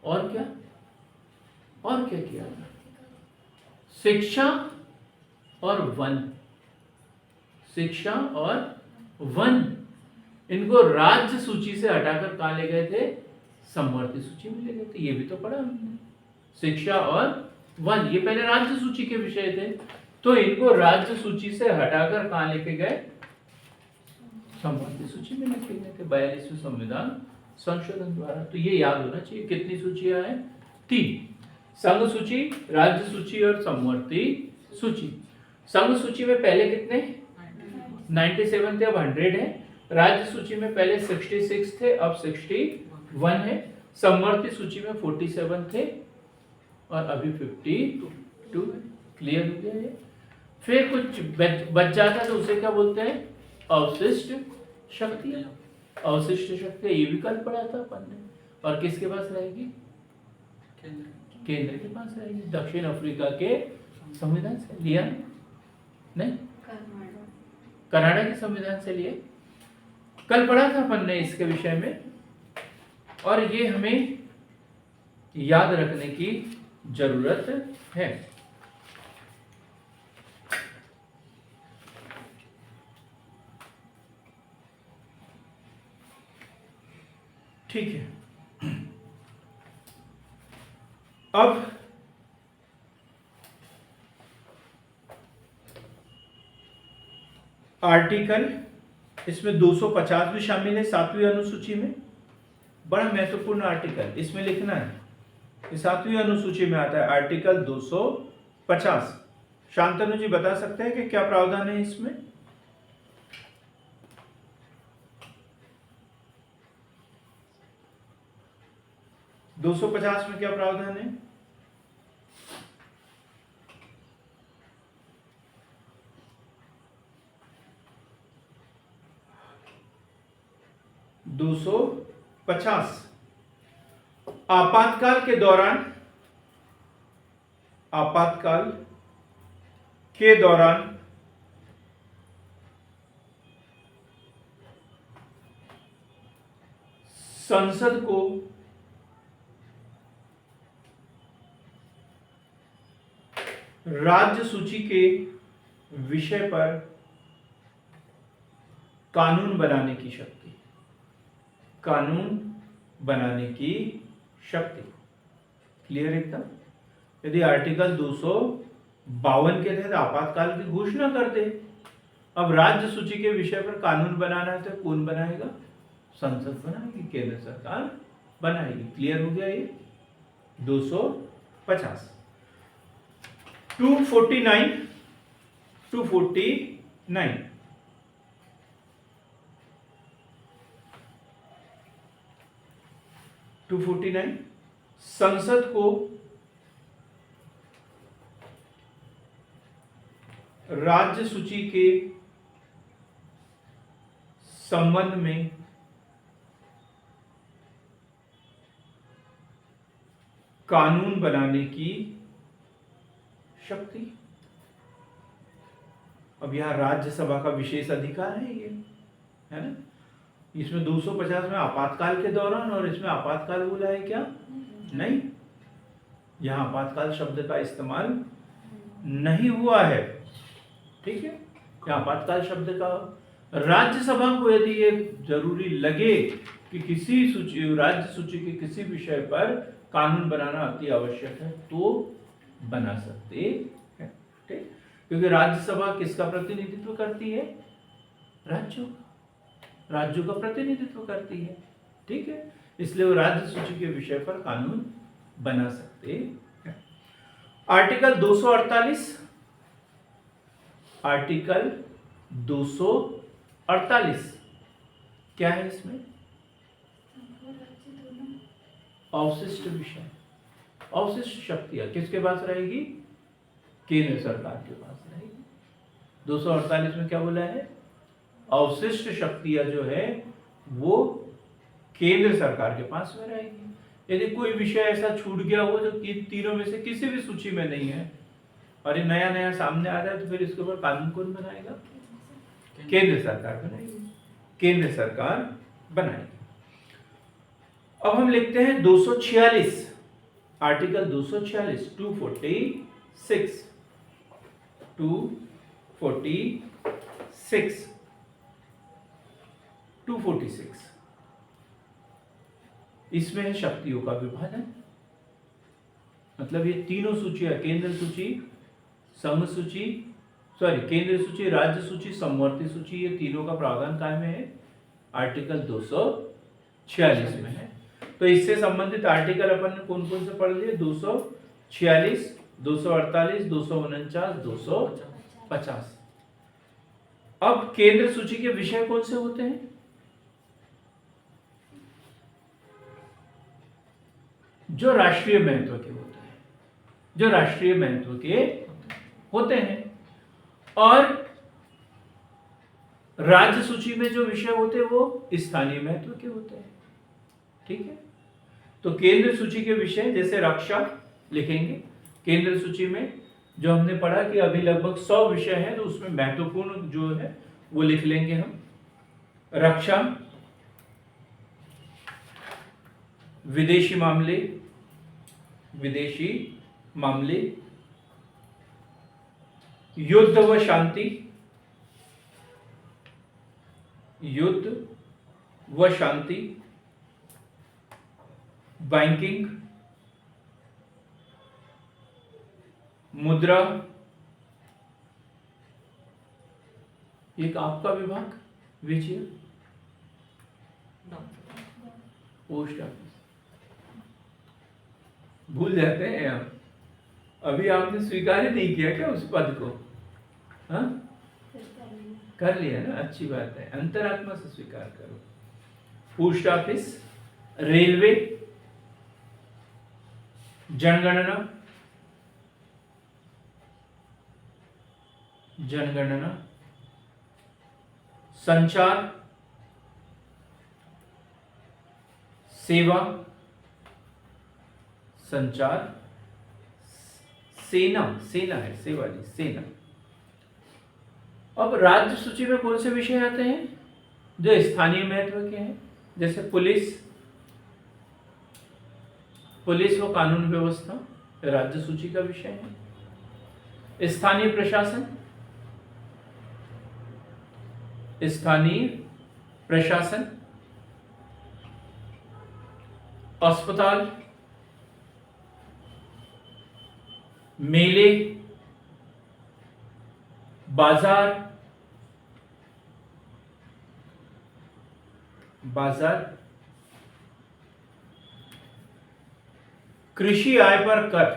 और क्या किया था? शिक्षा और वन, शिक्षा और वन, इनको राज्य सूची से हटाकर कहां ले गए थे? समवर्ती सूची में ले गए थे। ये भी तो पढ़ा हमने। शिक्षा और वन ये पहले राज्य सूची के विषय थे, तो इनको राज्य सूची से हटाकर कहां लेके गए? समवर्ती सूची में लेके गए थे 42वें संविधान संशोधन द्वारा। तो ये याद होना चाहिए। कितनी सूचियां हैं? 3, संघ सूची, राज्य सूची और समवर्ती सूची। संघ सूची में पहले कितने? 97 थे, अब 100 है। राज्य सूची में पहले 66 थे, अब 61 है। समवर्ती सूची में 47 थे और अभी 52। क्लियर हो गया ये? फिर कुछ बच जाता तो उसे क्या बोलते हैं? अवशिष्ट शक्ति। अवशिष्ट शक्ति ये भी कल पढ़ा था अपन ने। और किसके पास रहेगी? केंद्र के पास रहेगी। दक्षिण अफ्रीका के संविधान से लिया नहीं, कनाडा के संविधान से लिए। कल पढ़ा था अपन ने इसके विषय में, और ये हमें याद रखने की जरूरत है। ठीक है, अब आर्टिकल, इसमें 250 भी शामिल है 7वीं अनुसूची में। बड़ा महत्वपूर्ण आर्टिकल, इसमें लिखना है। ये 7वीं अनुसूची में आता है आर्टिकल 250। शांतनु जी बता सकते हैं कि क्या प्रावधान है इसमें? दो 250 में क्या प्रावधान है? आपातकाल के दौरान संसद को राज्य सूची के विषय पर कानून बनाने की शक्ति। क्लियर एकदम? यदि आर्टिकल 252 के तहत आपातकाल की घोषणा कर दे, अब राज्य सूची के विषय पर कानून बनाना है तो कौन बनाएगा? संसद बनाएगी, केंद्र सरकार बनाएगी। क्लियर हो गया ये? 250। 249 संसद को राज्य सूची के संबंध में कानून बनाने की शक्ति। अब यहां राज्यसभा का विशेष अधिकार है ये, है ना। इसमें 250 में आपातकाल के दौरान, और इसमें आपातकाल बोला है क्या? नहीं, यहां आपातकाल शब्द का इस्तेमाल नहीं हुआ है, ठीक है। यहाँ आपातकाल शब्द का, राज्यसभा को यदि ये जरूरी लगे कि किसी सूची, राज्य सूची के किसी विषय पर कानून बनाना अति आवश्यक है, तो बना सकते हैं, ठीक। क्योंकि राज्यसभा किसका प्रतिनिधित्व करती है? राज्यों का, राज्यों का प्रतिनिधित्व करती है, ठीक है। इसलिए वो राज्य सूची के विषय पर कानून बना सकते हैं। आर्टिकल 248, आर्टिकल 248 क्या है इसमें? अवशिष्ट विषय, अवशिष्ट शक्तियां किसके पास रहेगी? केंद्र सरकार के पास रहेगी। 248 में क्या बोला है? अवशिष्ट शक्तियां जो है वो केंद्र सरकार के पास में रहेगी। यदि कोई विषय ऐसा छूट गया हो जो तीनों में से किसी भी सूची में नहीं है, और ये नया नया सामने आ जाए, तो फिर इसके ऊपर कानून कौन बनाएगा? केंद्र सरकार बनाएगी, केंद्र सरकार बनाएगी। अब हम लिखते हैं 246, आर्टिकल 246, 246, 246, 246, इसमें है शक्तियों का विभाजन। मतलब ये तीनों सूचियां, केंद्र सूची, संघ सूची, सॉरी केंद्र सूची, राज्य सूची, समवर्ती सूची, ये तीनों का प्रावधान काय में है? आर्टिकल 246 में है। तो इससे संबंधित आर्टिकल अपन ने कौन कौन से पढ़ लिए? 246, 248, 249, 250। अब केंद्र सूची के विषय कौन से होते हैं? जो राष्ट्रीय महत्व के होते हैं, जो राष्ट्रीय महत्व के होते हैं। और राज्य सूची में जो विषय होते हैं वो स्थानीय महत्व के होते हैं, ठीक है। तो केंद्र सूची के विषय जैसे रक्षा लिखेंगे। केंद्र सूची में जो हमने पढ़ा कि अभी लगभग 100 विषय हैं, तो उसमें महत्वपूर्ण जो है वो लिख लेंगे हम। रक्षा, विदेशी मामले, विदेशी मामले, युद्ध व शांति, युद्ध व शांति, बैंकिंग, मुद्रा, एक आपका विभाग विजय, पोस्ट ऑफिस। भूल जाते हैं आप, अभी आपने स्वीकार ही नहीं किया क्या उस पद को? हाँ, कर लिया ना, अच्छी बात है, अंतरात्मा से स्वीकार करो। पोस्ट ऑफिस, रेलवे, जनगणना, जनगणना, संचार, सेवा, संचार, सेना, सेना है, सेवा नहीं, सेना। अब राज्य सूची में कौन से विषय आते हैं? जो स्थानीय महत्व के हैं, जैसे पुलिस, पुलिस व कानून व्यवस्था राज्य सूची का विषय है। स्थानीय प्रशासन, स्थानीय प्रशासन, अस्पताल, मेले, बाजार, बाजार, कृषि आय पर कर,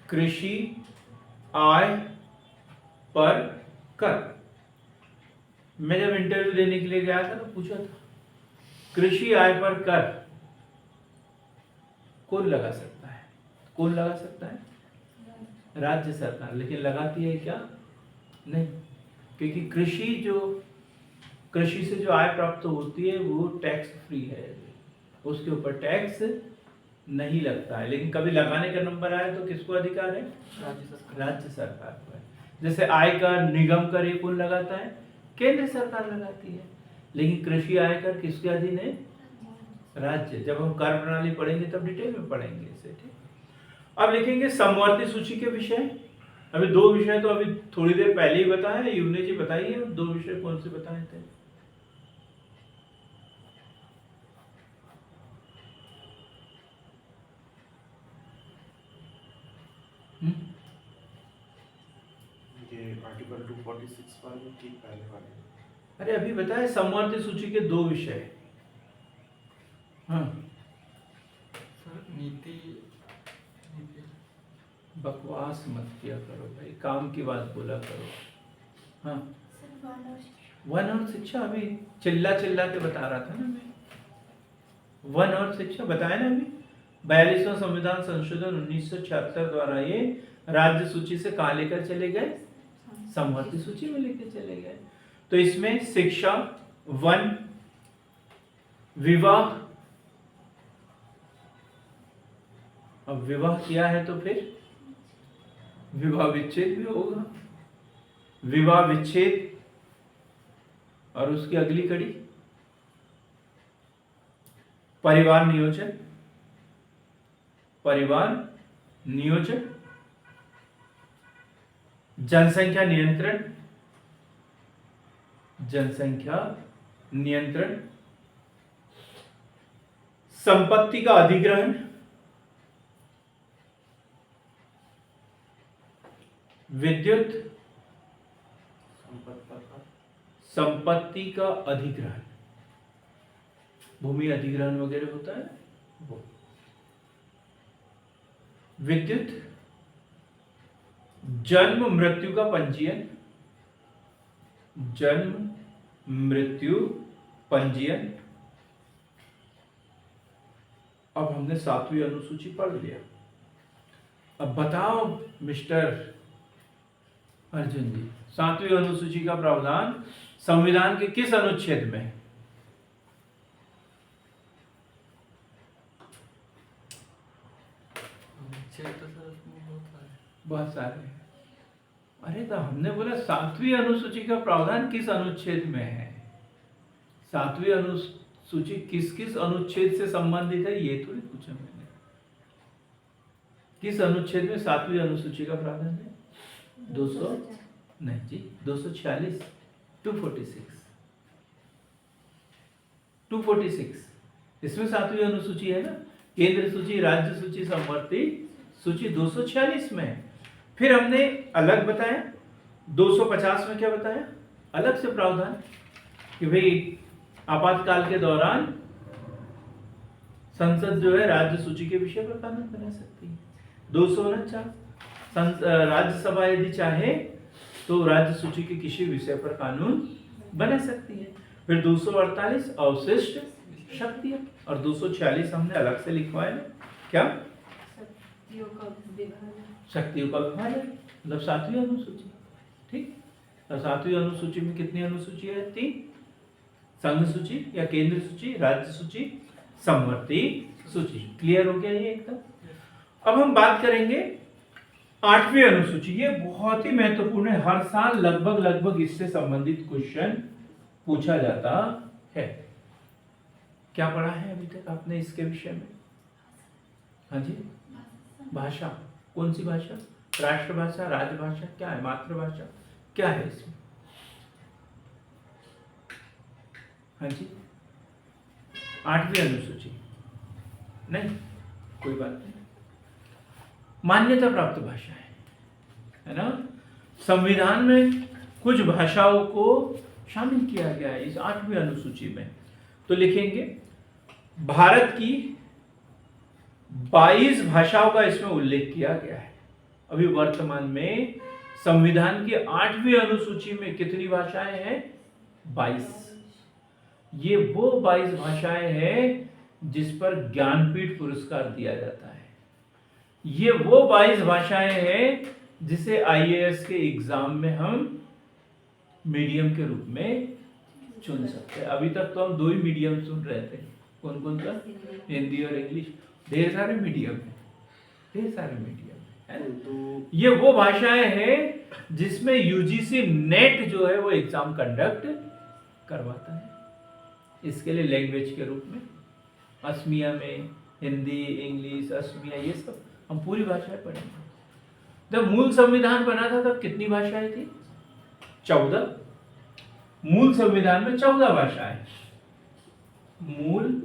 कृषि आय पर कर। मैं जब इंटरव्यू देने के लिए गया था तो पूछा था, कृषि आय पर कर कौन लगा सकता है? कौन लगा सकता है? राज्य सरकार। लेकिन लगाती है क्या? नहीं, क्योंकि कृषि जो कृषि से जो आय प्राप्त होती है वो टैक्स फ्री है, उसके ऊपर टैक्स नहीं लगता है। लेकिन कभी लगाने का नंबर आए तो किसको अधिकार है? राज्य सरकार को है। जैसे आयकर निगम कर ये कौन लगाता है? केंद्र सरकार लगाती है। लेकिन कृषि आयकर किसके अधीन है? राज्य। जब हम कर प्रणाली पढ़ेंगे तब डिटेल में पढ़ेंगे इसे, ठीक। अब लिखेंगे समवर्ती सूची के विषय। अभी दो विषय तो अभी थोड़ी देर पहले ही बताए, युवने जी बताइए दो विषय कौन से बताए थे? ये आर्टिकल 246 वाले ठीक पहले वाले। अरे अभी बताए समवर्ती सूची के दो विषय। हाँ नीति बकवास मत किया करो भाई, काम की बात बोला करो। हाँ सर वन और वन और शिक्षा अभी चिल्ला चिल्ला के बता रहा था ना मैं। वन और शिक्षा बताया ना अभी। 42वां संविधान संशोधन 1976 द्वारा ये राज्य सूची से कहाँ लेकर चले गए? समवर्ती सूची में लेकर चले गए। तो इसमें शिक्षा, वन, विवाह, अब विवाह किया है तो फिर विवाह विच्छेद भी होगा, विवाह विच्छेद, और उसकी अगली कड़ी परिवार नियोजन, परिवार नियोजन, जनसंख्या नियंत्रण, जनसंख्या नियंत्रण, संपत्ति का अधिग्रहण, विद्युत, संपत्ति का अधिग्रहण, भूमि अधिग्रहण वगैरह होता है वो, विद्युत, जन्म मृत्यु का पंजीयन, जन्म मृत्यु पंजीयन। अब हमने 7वीं अनुसूची पढ़ लिया। अब बताओ मिस्टर अर्जुन जी, 7वीं अनुसूची का प्रावधान संविधान के किस अनुच्छेद में है? बहुत सारे हैं। अरे तो हमने बोला 7वीं अनुसूची का प्रावधान किस अनुच्छेद में है। 7वीं अनुसूची किस किस अनुच्छेद से संबंधित है ये थोड़ी पूछा मैंने। किस अनुच्छेद में 7वीं अनुसूची का प्रावधान है? 200 नहीं जी, 246, 246 इसमें 7वीं अनुसूची है ना। केंद्र सूची, राज्य सूची, समवर्ती सूची 246 में है। फिर हमने अलग बताया 250 में क्या बताया? अलग से प्रावधान कि भाई आपातकाल के दौरान संसद जो है राज्य सूची के विषय पर कानून बना सकती है। 249 राज्यसभा यदि चाहे तो राज्य सूची के किसी विषय पर कानून बना सकती है। फिर 248 अवशिष्ट शक्तियां, और 246 हमने अलग से लिखवाया ना, क्या? शक्तियों का विभाजन, मतलब 7वीं अनुसूची, ठीक। और 7वीं अनुसूची में कितनी अनुसूची है? 3। संघ सूची या केंद्र सूची, राज्य सूची, समवर्ती सूची। क्लियर हो गया ये एकदम। अब हम बात करेंगे 8वीं अनुसूची। ये बहुत ही महत्वपूर्ण है, हर साल लगभग इससे संबंधित क्वेश्चन पूछा जाता है। क्या पढ़ा है अभी तक आपने इसके विषय में? हाँ जी, भाषा। कौन सी भाषा? राष्ट्रभाषा, राजभाषा, क्या है? मातृभाषा, क्या है इसमें? हाँ जी, 8वीं अनुसूची नहीं, कोई बात नहीं, मान्यता प्राप्त भाषा है ना। संविधान में कुछ भाषाओं को शामिल किया गया है इस 8वीं अनुसूची में। तो लिखेंगे भारत की 22 भाषाओं का इसमें उल्लेख किया गया है। अभी वर्तमान में संविधान की 8वीं अनुसूची में कितनी भाषाएं हैं? 22। ये वो 22 भाषाएं हैं जिस पर ज्ञानपीठ पुरस्कार दिया जाता है। ये वो 22 भाषाएं हैं जिसे आईएएस के एग्जाम में हम मीडियम के रूप में चुन सकते हैं। अभी तक तो हम 2 ही मीडियम सुन रहे थे, कौन कौन सा? हिंदी और इंग्लिश। ढेर सारे मीडियम है, ढेर सारे मीडियम है ना? तो ये वो भाषाएं हैं जिसमें यूजीसी नेट जो है वो एग्जाम कंडक्ट करवाता है। इसके लिए लैंग्वेज के रूप में असमिया में हिंदी, इंग्लिश, असमिया, ये सब हम पूरी भाषाएं पढ़ेंगे। जब मूल संविधान बना था तब कितनी भाषाएं थी? 14। मूल संविधान में 14 भाषाएं। मूल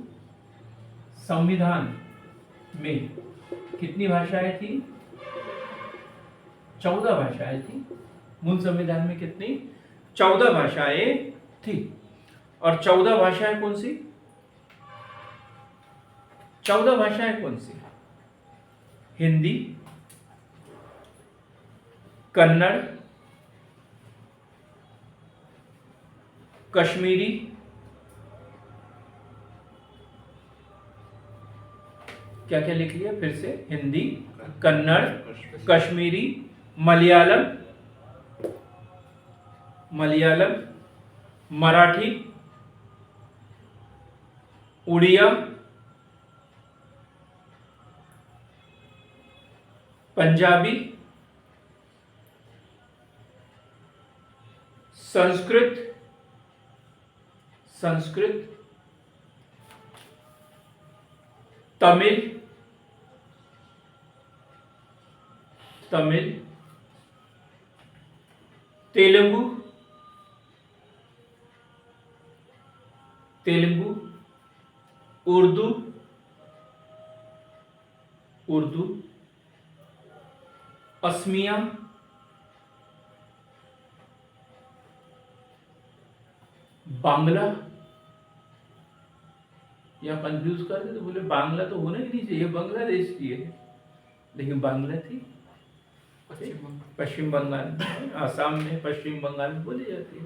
संविधान में कितनी भाषाएं थी? 14 भाषाएं थी। मूल संविधान में कितनी? 14 भाषाएं थी। और 14 भाषाएं कौन सी? 14 भाषाएं कौन सी? हिंदी, कन्नड़, कश्मीरी, क्या क्या लिख लिया फिर से? हिंदी, कन्नड़, कश्मीरी, मलयालम, मराठी, उड़िया, पंजाबी, संस्कृत, तमिल, तेलुगु, उर्दू, असमिया, बांग्ला। या कंफ्यूज करते तो बोले बांग्ला तो होना ही नहीं चाहिए, बांग्लादेश की है, लेकिन बांग्ला थी। पश्चिम बंगाल, आसाम में, पश्चिम बंगाल में बोली जाती है।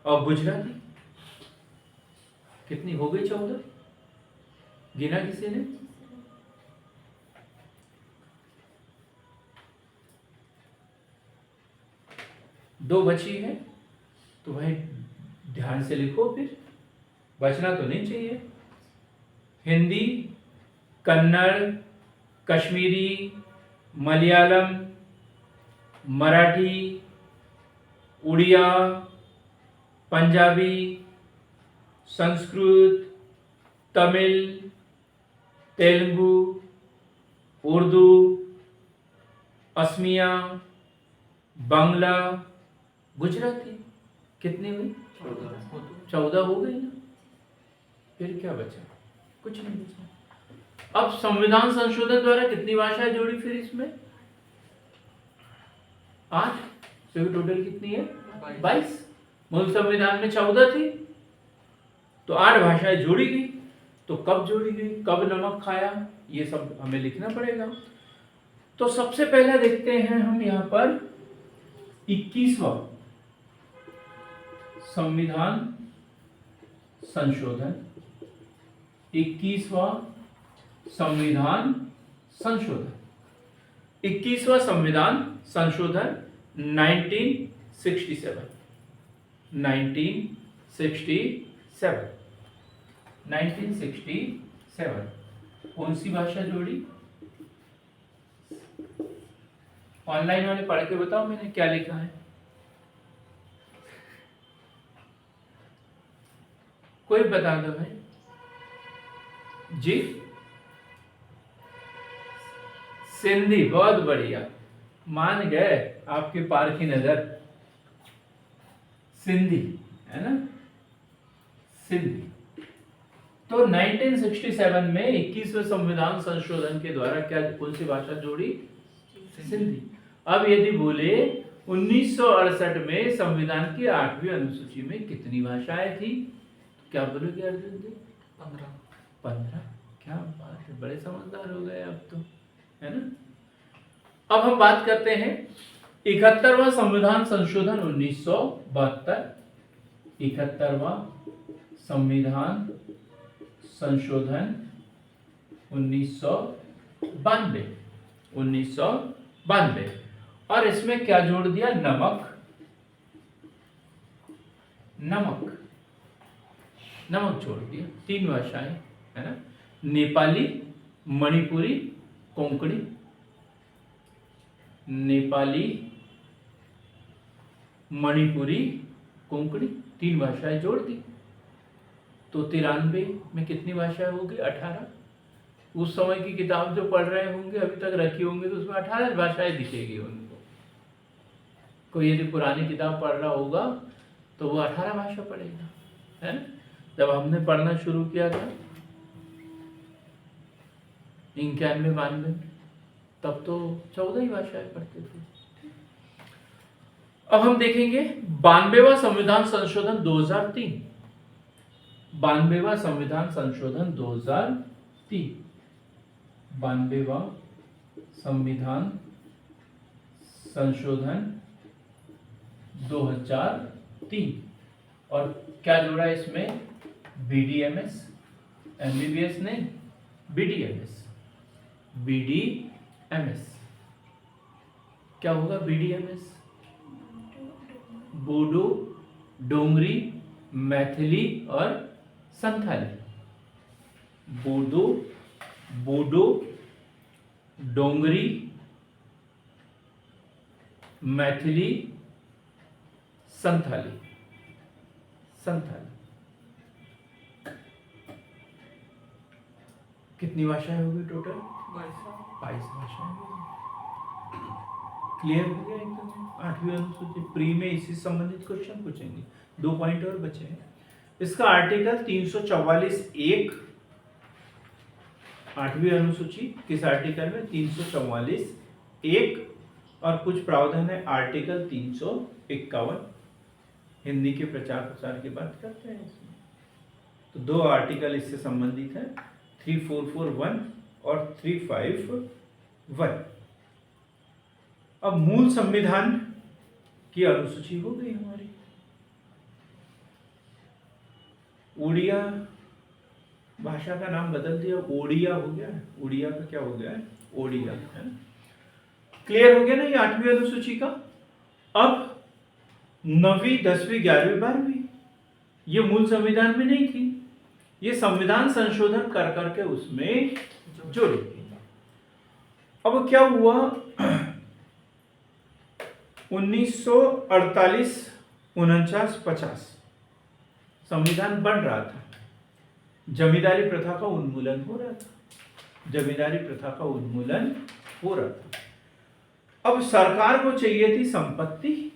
और गुजराती कितनी हो गई? 14। गिना किसी ने? दो बची है तो भाई ध्यान से लिखो, फिर बचना तो नहीं चाहिए। हिंदी, कन्नड़, कश्मीरी, मलयालम, मराठी, उड़िया, पंजाबी, संस्कृत, तमिल, तेलुगु, उर्दू, असमिया, बांग्ला, गुजराती। कितनी हुई? 14 हो गई ना। फिर क्या बचा? कुछ नहीं बचा। अब संविधान संशोधन द्वारा कितनी भाषाएं जोड़ी फिर इसमें? 8। तो टोटल कितनी है? 22। मूल संविधान में 14 थी तो 8 भाषाएं जोड़ी गई। तो कब जोड़ी गई, कब नमक खाया, ये सब हमें लिखना पड़ेगा। तो सबसे पहले देखते हैं हम यहाँ पर 21वां संविधान संशोधन। 21वां संविधान संशोधन 21वां संविधान संशोधन 1967 कौन सी भाषा जोड़ी? ऑनलाइन वाले पढ़ के बताओ मैंने क्या लिखा है। कोई बता दो भाई जी। सिंधी, बहुत बढ़िया, मान गए आपके पार की नजर। सिंधी है ना, सिंधी। तो 1967 में 21वें संविधान संशोधन के द्वारा क्या कौन सी भाषा जोड़ी? सिंधी। अब यदि बोले 1968 में संविधान की 8वीं अनुसूची में कितनी भाषाएं थी, क्या बोलोगे अर्जुन जी? 15। क्या बात है, बड़े समझदार हो गए अब तो, है ना। अब हम बात करते हैं 71वां संविधान संशोधन 1972। 71वां संविधान संशोधन 1992। और इसमें क्या जोड़ दिया? नमक। नमक छोड़ दिया। 3 भाषाएं है ना, नेपाली, मणिपुरी, कोंकणी। नेपाली, मणिपुरी, कोंकणी, 3 भाषाएं जोड़ दी तो 93 में कितनी भाषाएं होगी? 18। उस समय की किताब जो पढ़ रहे होंगे अभी तक रखी होंगी तो उसमें 18 भाषाएं दिखेगी उनको। कोई यदि पुरानी किताब पढ़ रहा होगा तो वो 18 भाषा पढ़ेगा, है ना। जब हमने पढ़ना शुरू किया था 91-92 तब तो 14 ही भाषाएं पढ़ते थे। अब हम देखेंगे 92वां संविधान संशोधन 2003। 92वां संविधान संशोधन 2003। 92वां संविधान संशोधन 2003। और क्या जोड़ा इसमें? बीडीएमएस, एमबीबीएस नहीं, बीडीएमएस। बीडीएमएस क्या होगा? बीडीएमएस बोडो, डोंगरी, मैथिली और संथाली। बोडो, डोंगरी, मैथिली, संथाली। कितनी भाषाएं होगी टोटल? 22 भाषाएं होगी। क्लियर हो गया एकदम? 8वीं अनुसूची प्री में इसी से संबंधित क्वेश्चन पूछेंगे। 2 पॉइंट और बचे हैं। इसका आर्टिकल 344(1), 8वीं अनुसूची किस आर्टिकल में? 344(1) और कुछ प्रावधान है आर्टिकल 351। हिंदी के प्रचार प्रसार की बात करते हैं इसमें, तो 2 आर्टिकल इससे संबंधित है, 3441 और 351। अब मूल संविधान की अनुसूची हो गई हमारी। उड़िया भाषा का नाम बदल दिया, ओडिया हो गया। उड़िया का क्या हो गया है? ओडिया, है ना। क्लियर हो गया ना ये 8वीं अनुसूची का। अब 9वीं, 10वीं, 11वीं, 12वीं ये मूल संविधान में नहीं थी, ये संविधान संशोधन कर करके उसमें जोड़ी। अब क्या हुआ? 1948, 49, 50 संविधान बन रहा था, जमींदारी प्रथा का उन्मूलन हो रहा था। जमींदारी प्रथा का उन्मूलन हो रहा था। अब सरकार को चाहिए थी संपत्ति,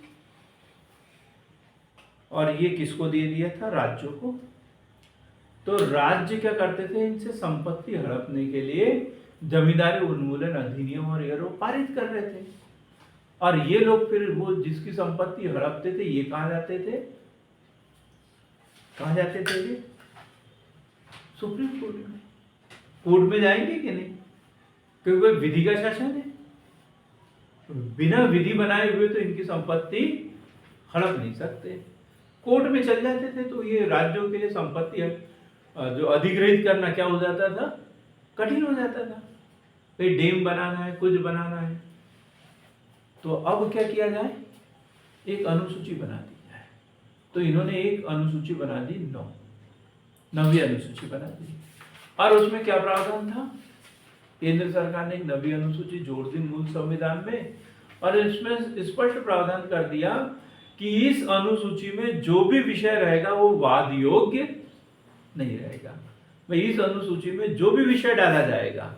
और ये किसको दे दिया था? राज्यों को। तो राज्य क्या करते थे? इनसे संपत्ति हड़पने के लिए जमींदारी उन्मूलन अधिनियम और ये लोग पारित कर रहे थे। और ये लोग फिर वो जिसकी संपत्ति हड़पते थे ये कहाँ जाते थे? कहाँ जाते थे ये? सुप्रीम कोर्ट में। कोर्ट में जाएंगे कि नहीं? क्योंकि विधि का शासन है, बिना विधि बनाए हुए तो इनकी संपत्ति हड़प नहीं सकते। कोर्ट में चल जाते थे तो ये राज्यों के लिए संपत्ति जो अधिग्रहित करना क्या हो जाता था? कठिन हो जाता था। कहीं डैम बनाना है, कुछ बनाना है, तो अब क्या किया जाए? एक अनुसूची बना दी जाए। तो इन्होंने एक अनुसूची बना दी, 9वीं अनुसूची बना दी। और उसमें क्या प्रावधान था? केंद्र सरकार ने एक 9वीं अनुसूची जोड़ दी मूल संविधान में, और इसमें स्पष्ट प्रावधान कर दिया कि इस अनुसूची में जो भी विषय रहेगा वो वाद योग्य नहीं रहेगा। भाई इस अनुसूची में जो भी विषय डाला जाएगा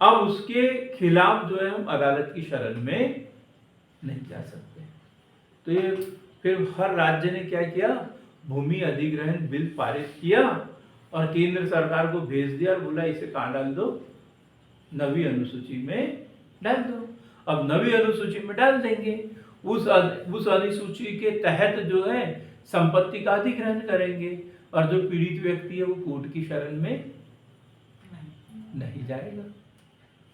अब उसके खिलाफ जो है हम अदालत की शरण में नहीं जा सकते। तो ये फिर हर राज्य ने क्या किया? भूमि अधिग्रहण बिल पारित किया और केंद्र सरकार को भेज दिया और बोला इसे कहाँ डाल दो? 9वीं अनुसूची में डाल दो। अब 9वीं अनुसूची में डाल देंगे, उस अनुसूची के तहत जो है संपत्ति का अधिग्रहण करेंगे, और जो पीड़ित व्यक्ति है वो कोर्ट की शरण में नहीं जाएगा,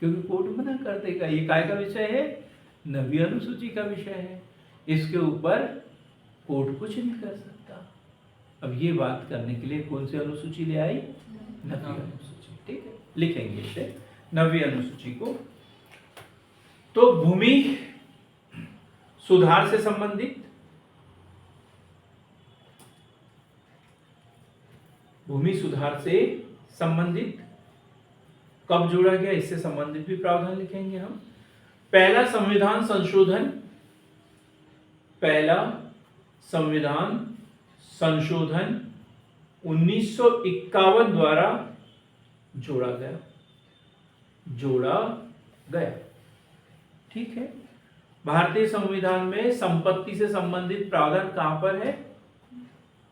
क्योंकि कोर्ट मना कर देगा। ये काय का विषय है? 9वीं अनुसूची का विषय है, इसके ऊपर कोर्ट कुछ नहीं कर सकता। अब ये बात करने के लिए कौन सी अनुसूची ले आई? 9वीं अनुसूची। ठीक है, लिखेंगे इसे 9वीं अनुसूची को। तो भूमि सुधार से संबंधित भूमि सुधार से संबंधित कब जोड़ा गया, इससे संबंधित भी प्रावधान लिखेंगे हम। पहला संविधान संशोधन, पहला संविधान संशोधन 1951 द्वारा जोड़ा गया। ठीक है। भारतीय संविधान में संपत्ति से संबंधित प्रावधान कहां पर है,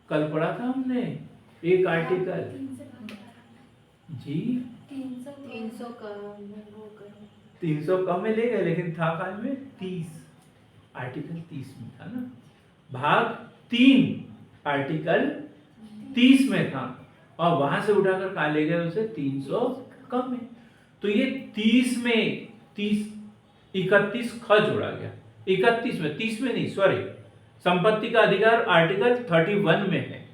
कल पढ़ा था हमने, एक आर्टिकल जी 300 का 300 कम में ले गए, लेकिन था काल में 30, आर्टिकल 30 में था ना, भाग 3 आर्टिकल 30 में था, और वहां से उठाकर कहा ले गए उसे 300 कम में। तो ये 30 में 31 ख जोड़ा गया, 31 में, 30 में नहीं, सॉरी, संपत्ति का अधिकार आर्टिकल 31 में है,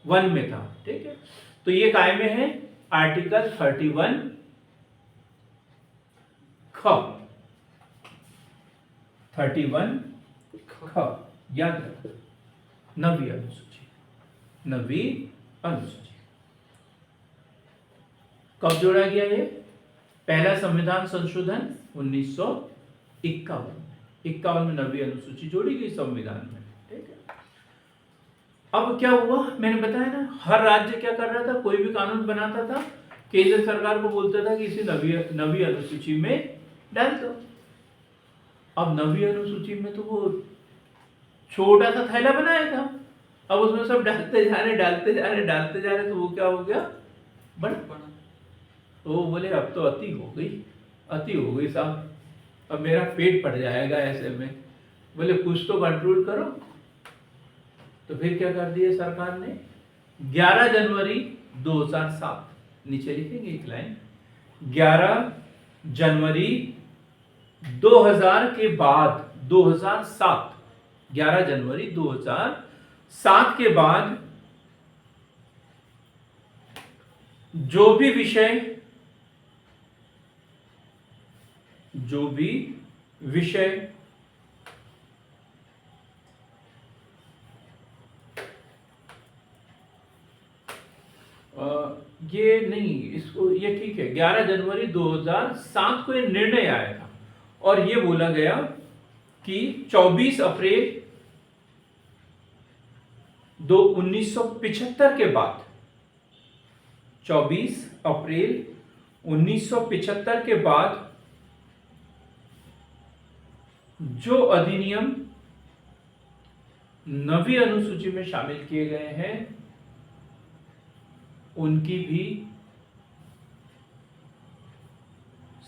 1 में था। ठीक है, तो ये काय में है, आर्टिकल 31 ख, 31 ख, याद रखो, नवी अनुसूची कब जोड़ा गया ये, पहला संविधान संशोधन 1951 में नवी अनुसूची जोड़ी गई संविधान में। ठीक है, अब क्या हुआ, मैंने बताया ना, हर राज्य क्या कर रहा था, कोई भी कानून बनाता था, केंद्र सरकार को बोलता था कि इसे नवी अनुसूची में डाल दो। अब नवी अनुसूची में तो वो छोटा सा थैला बनाया था, अब उसमें सब डालते जा रहे, तो वो क्या हो गया, बड़ा। तो वो बोले अब तो अति हो गई साहब, अब मेरा पेट फट जाएगा ऐसे में, बोले कुछ तो कंट्रोल करो। तो फिर क्या कर दिया सरकार ने, 11 जनवरी 2007, नीचे लिखेंगे एक लाइन, 11 जनवरी 2000 के बाद, 2007, 11 जनवरी 2007 के बाद जो भी विषय ये नहीं, इसको ये ठीक है, 11 जनवरी 2007 को ये निर्णय आया था, और ये बोला गया कि 24 अप्रैल 1975 के बाद, 24 अप्रैल 1975 के बाद जो अधिनियम नवी अनुसूची में शामिल किए गए हैं उनकी भी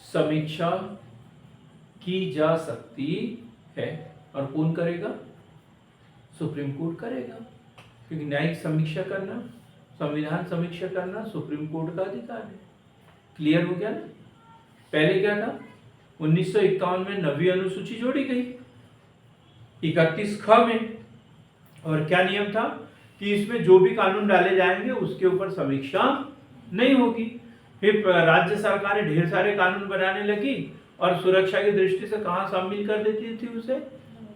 समीक्षा की जा सकती है। और कौन करेगा, सुप्रीम कोर्ट करेगा, क्योंकि न्यायिक समीक्षा करना, संविधान समीक्षा करना सुप्रीम कोर्ट का अधिकार है। क्लियर हो गया ना। पहले क्या था, 1951 में नवी अनुसूची जोड़ी गई 31 ख में, और क्या नियम था कि इसमें जो भी कानून डाले जाएंगे उसके ऊपर समीक्षा नहीं होगी। फिर राज्य सरकारें ढेर सारे कानून बनाने लगी और सुरक्षा की दृष्टि से कहां शामिल कर देती थी उसे,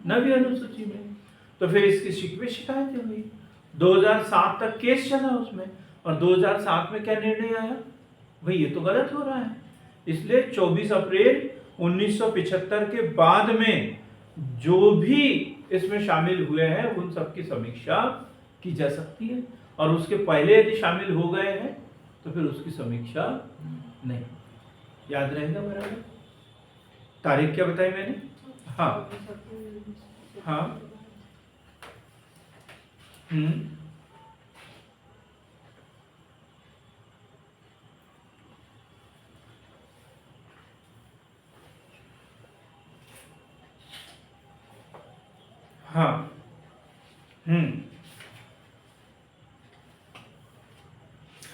नवी अनुसूची में। तो फिर इसकी शिकायतें हुई, 2007 तक केस चला उसमें, और 2007 में क्या निर्णय आया, भाई ये तो गलत हो रहा है, इसलिए 24 अप्रैल 1975 के बाद में जो भी इसमें शामिल हुए हैं उन सबकी समीक्षा की जा सकती है, और उसके पहले यदि शामिल हो गए हैं तो फिर उसकी समीक्षा नहीं। याद रहेगा बराबर। तारीख क्या बताई मैंने, हाँ हाँ,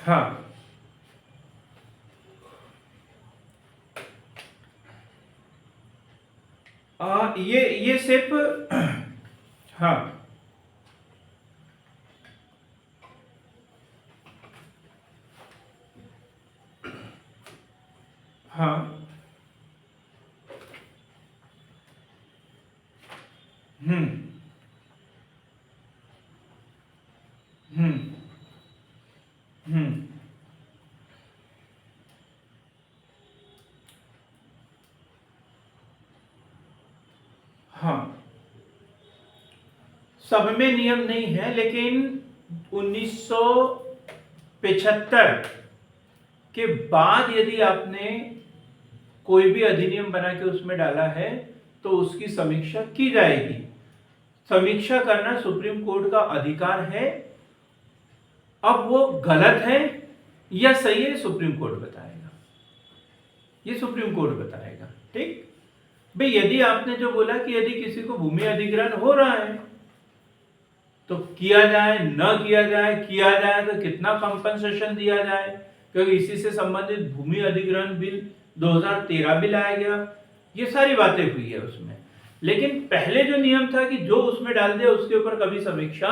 हाँ, हाँ, ये सिर्फ हाँ, हाँ, हाँ, सब में नियम नहीं है, लेकिन 1975 के बाद यदि आपने कोई भी अधिनियम बना के उसमें डाला है तो उसकी समीक्षा की जाएगी। समीक्षा करना सुप्रीम कोर्ट का अधिकार है। अब वो गलत है या सही है, सुप्रीम कोर्ट बताएगा, ये सुप्रीम कोर्ट बताएगा। ठीक भाई, यदि आपने जो बोला कि यदि किसी को भूमि अधिग्रहण हो रहा है तो किया जाए, न किया जाए, किया जाए तो कितना कंपनसेशन दिया जाए, क्योंकि इसी से संबंधित भूमि अधिग्रहण बिल 2013 भी लाया गया, ये सारी बातें हुई है उसमें। लेकिन पहले जो नियम था कि जो उसमें डाल दिया उसके ऊपर कभी समीक्षा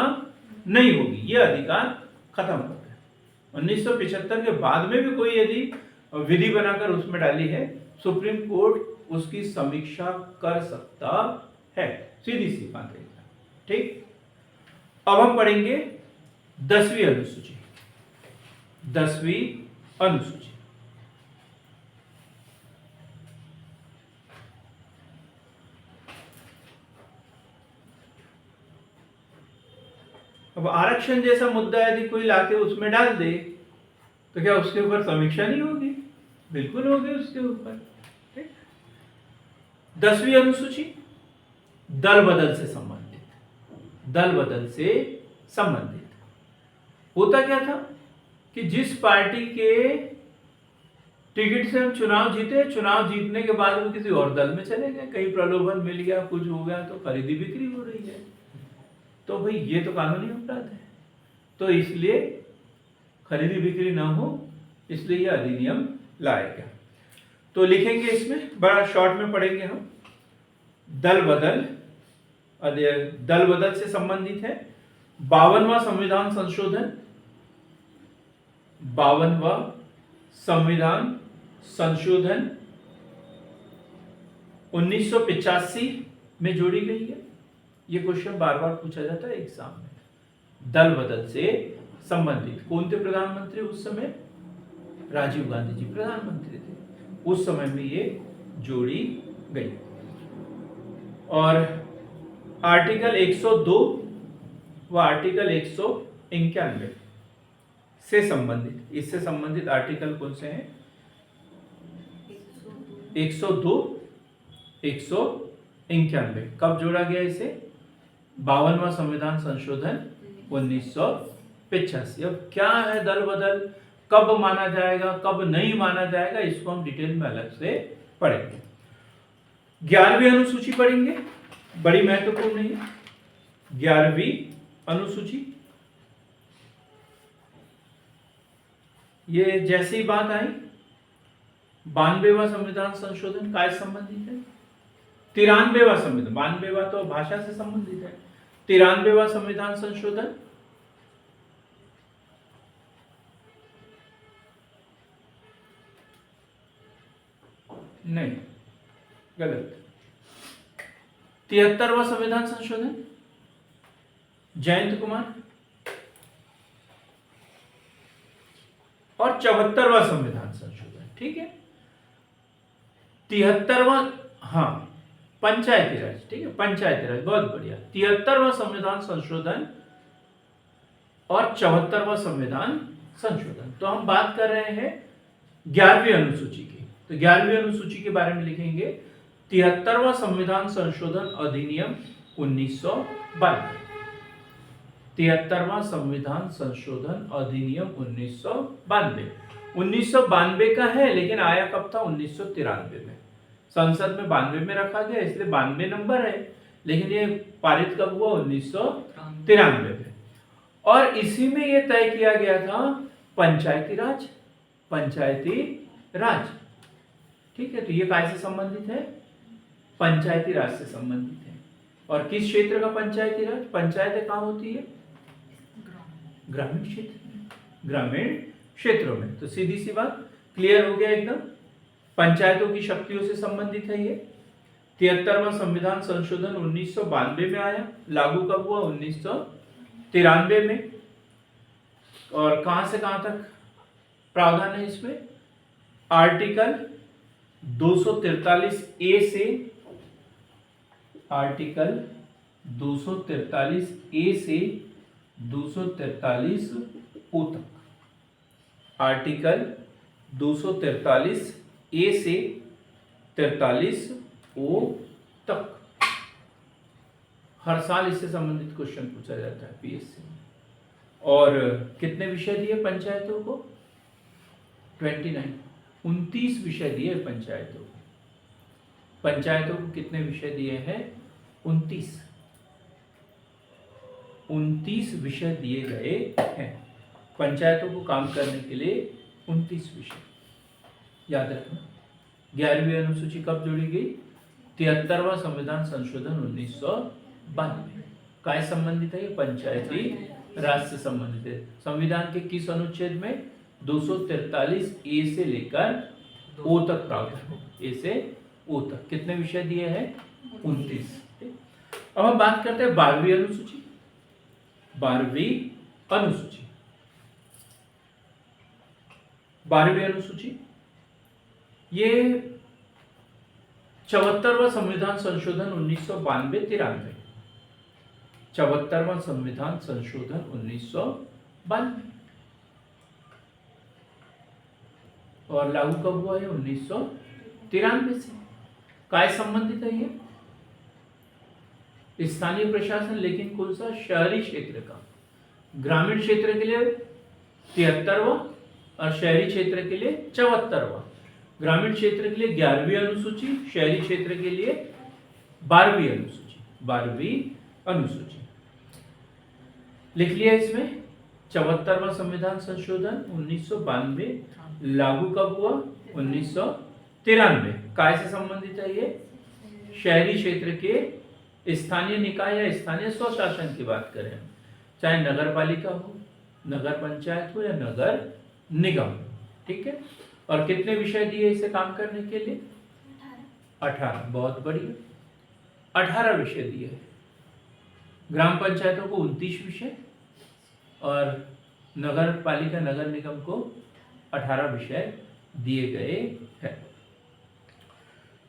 नहीं होगी, ये अधिकार खत्म हो गया। 1975 के बाद में भी कोई यदि विधि बनाकर उसमें डाली है, सुप्रीम कोर्ट उसकी समीक्षा कर सकता है, सीधी सी बात है। ठीक, अब हम पढ़ेंगे 10वीं अनुसूची। 10वीं अनुसूची अब आरक्षण जैसा मुद्दा यदि कोई लाके उसमें डाल दे तो क्या उसके ऊपर समीक्षा नहीं होगी? बिल्कुल होगी उसके ऊपर। 10वीं अनुसूची दल बदल से संबंधित। दल बदल से संबंधित होता क्या था कि जिस पार्टी के टिकट से हम चुनाव जीते, चुनाव जीतने के बाद वो किसी और दल में चले गए, कहीं प्रलोभन मिल गया, कुछ हो गया तो खरीदी बिक्री हो रही है, तो भाई ये तो कानूनी अपराध है। तो इसलिए खरीदी बिक्री ना हो, इसलिए यह अधिनियम लाया गया। तो लिखेंगे इसमें, बड़ा शॉर्ट में पढ़ेंगे हम। दल बदल, दल बदल से संबंधित है 52वां संविधान संशोधन। 52वां संविधान संशोधन 1985 में जोड़ी गई है। ये क्वेश्चन बार बार पूछा जाता है एग्जाम में। दल बदल से संबंधित कौन थे प्रधानमंत्री उस समय? राजीव गांधी जी प्रधानमंत्री थे उस समय में, ये जोड़ी गई। और आर्टिकल 102 व आर्टिकल 191 से संबंधित, इससे संबंधित आर्टिकल कौन से हैं? 102, 191। कब जोड़ा गया इसे? 52वां संविधान संशोधन 1985। अब क्या है दल बदल, कब माना जाएगा, कब नहीं माना जाएगा, इसको हम डिटेल में अलग से पढ़ेंगे। 11वीं अनुसूची पढ़ेंगे, बड़ी महत्वपूर्ण है 11वीं अनुसूची। ये जैसी बात आई, 92वां संविधान संशोधन काय संबंधित है? 93वां संविधान, 92वां तो भाषा से संबंधित है। 93वां संविधान संशोधन नहीं, गलत। 73वां संविधान संशोधन जयंत कुमार। और 74वां संविधान संशोधन, ठीक है। 73वां, हाँ, पंचायती राज, ठीक है, पंचायती राज, बहुत बढ़िया। 73वां संविधान संशोधन और 74वां संविधान संशोधन। तो हम बात कर रहे हैं 11वीं अनुसूची की। तो 11वीं अनुसूची के बारे में लिखेंगे 73वां संविधान संशोधन अधिनियम 1992। 73वां संविधान संशोधन अधिनियम 1992। 1992 का है, लेकिन आया कब था? 1993 में। संसद में 92 में रखा गया, इसलिए 92 नंबर है, लेकिन ये पारित कब हुआ? 1993 में। और इसी में ये तय किया गया था पंचायती राज, पंचायती राज, ठीक है। तो ये काय से संबंधित है? पंचायती राज से संबंधित है। और किस क्षेत्र का पंचायती राज? पंचायतें कहाँ होती है? ग्रामीण क्षेत्र में, ग्रामीण क्षेत्रों में। तो सीधी सी बात, क्लियर हो गया एकदम। पंचायतों की शक्तियों से संबंधित है ये। 73वां संविधान संशोधन 1992 में आया, लागू कब हुआ? 1993 में। और कहां से कहां तक प्रावधान है इसमें? आर्टिकल 243A से आर्टिकल 243 ए से 243 ओ तक, आर्टिकल 243 ए से 43 ओ तक। हर साल इससे संबंधित क्वेश्चन पूछा जाता है पीएससी में। और कितने विषय दिए पंचायतों को? 29 विषय दिए पंचायतों को। पंचायतों को कितने विषय दिए हैं? 29 विषय दिए गए हैं पंचायतों को काम करने के लिए। 29 विषय याद रखना। 11वीं अनुसूची कब जोड़ी गई? 73वां संविधान संशोधन 1992 काय संबंधित है? ये पंचायती राज से संबंधित है। संविधान के किस अनुच्छेद में? 243 ए से लेकर ओ तक प्रावधान, ए से ओ तक। कितने विषय दिए हैं? 29। अब हम बात करते हैं 12वीं अनुसूची। 12वीं अनुसूची 12वीं अनुसूची ये 74वां संविधान संशोधन 1992-93। 74वां संविधान संशोधन 1992 और लागू कब हुआ है? 1993 से। काय संबंधित है ये? स्थानीय प्रशासन, लेकिन कौन सा? शहरी क्षेत्र का। ग्रामीण क्षेत्र के लिए 73वां और शहरी क्षेत्र के लिए 74वां। ग्रामीण क्षेत्र के लिए 11वीं अनुसूची, शहरी क्षेत्र के लिए 12वीं अनुसूची। 12वीं अनुसूची लिख लिया इसमें। 74वां संविधान संशोधन 1992 लागू कब हुआ? 1993। काय से संबंधित है ये? शहरी क्षेत्र के स्थानीय निकाय या स्थानीय स्वशासन की बात करें, चाहे नगर पालिका हो, नगर पंचायत हो या नगर निगम। ठीक है। और कितने विषय दिए इसे काम करने के लिए? 18। बहुत बढ़िया, 18 विषय दिए हैं। ग्राम पंचायतों को 29 विषय और नगर पालिका नगर निगम को 18 विषय दिए गए हैं।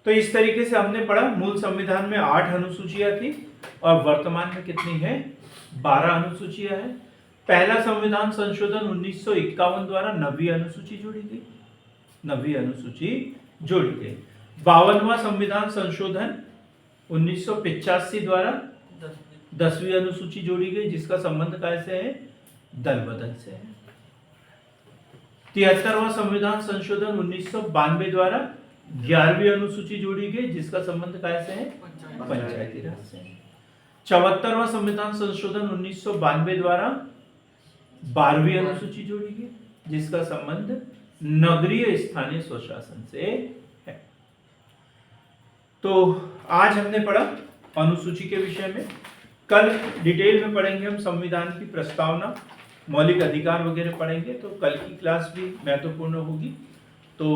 तो इस तरीके से हमने पढ़ा। मूल संविधान में 8 अनुसूचियां थी और वर्तमान में कितनी है? 12 अनुसूचियां हैं। पहला संविधान संशोधन 1951 द्वारा 9वीं अनुसूची जोड़ी गई। 9वीं अनुसूची जोड़ी गई। 52वां संविधान संशोधन 1985 द्वारा 10वीं अनुसूची जोड़ी गई, जिसका संबंध कैसे है? दल बदल से है। 73वां संविधान संशोधन 1992 द्वारा 11वीं अनुसूची जोड़ी गई, जिसका संबंध कैसे है? पंचायती राज से। 74वां संविधान संशोधन 1992 द्वारा 12वीं अनुसूची जोड़ी गई, जिसका संबंध नगरीय स्थानीय स्वशासन से है। तो आज हमने पढ़ा अनुसूची के विषय में। कल डिटेल में पढ़ेंगे हम संविधान की प्रस्तावना, मौलिक अधिकार वगैरह पढ़ेंगे। तो कल की क्लास भी महत्वपूर्ण होगी। तो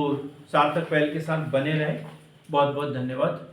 सार्थक पहल के साथ बने रहें। बहुत बहुत धन्यवाद।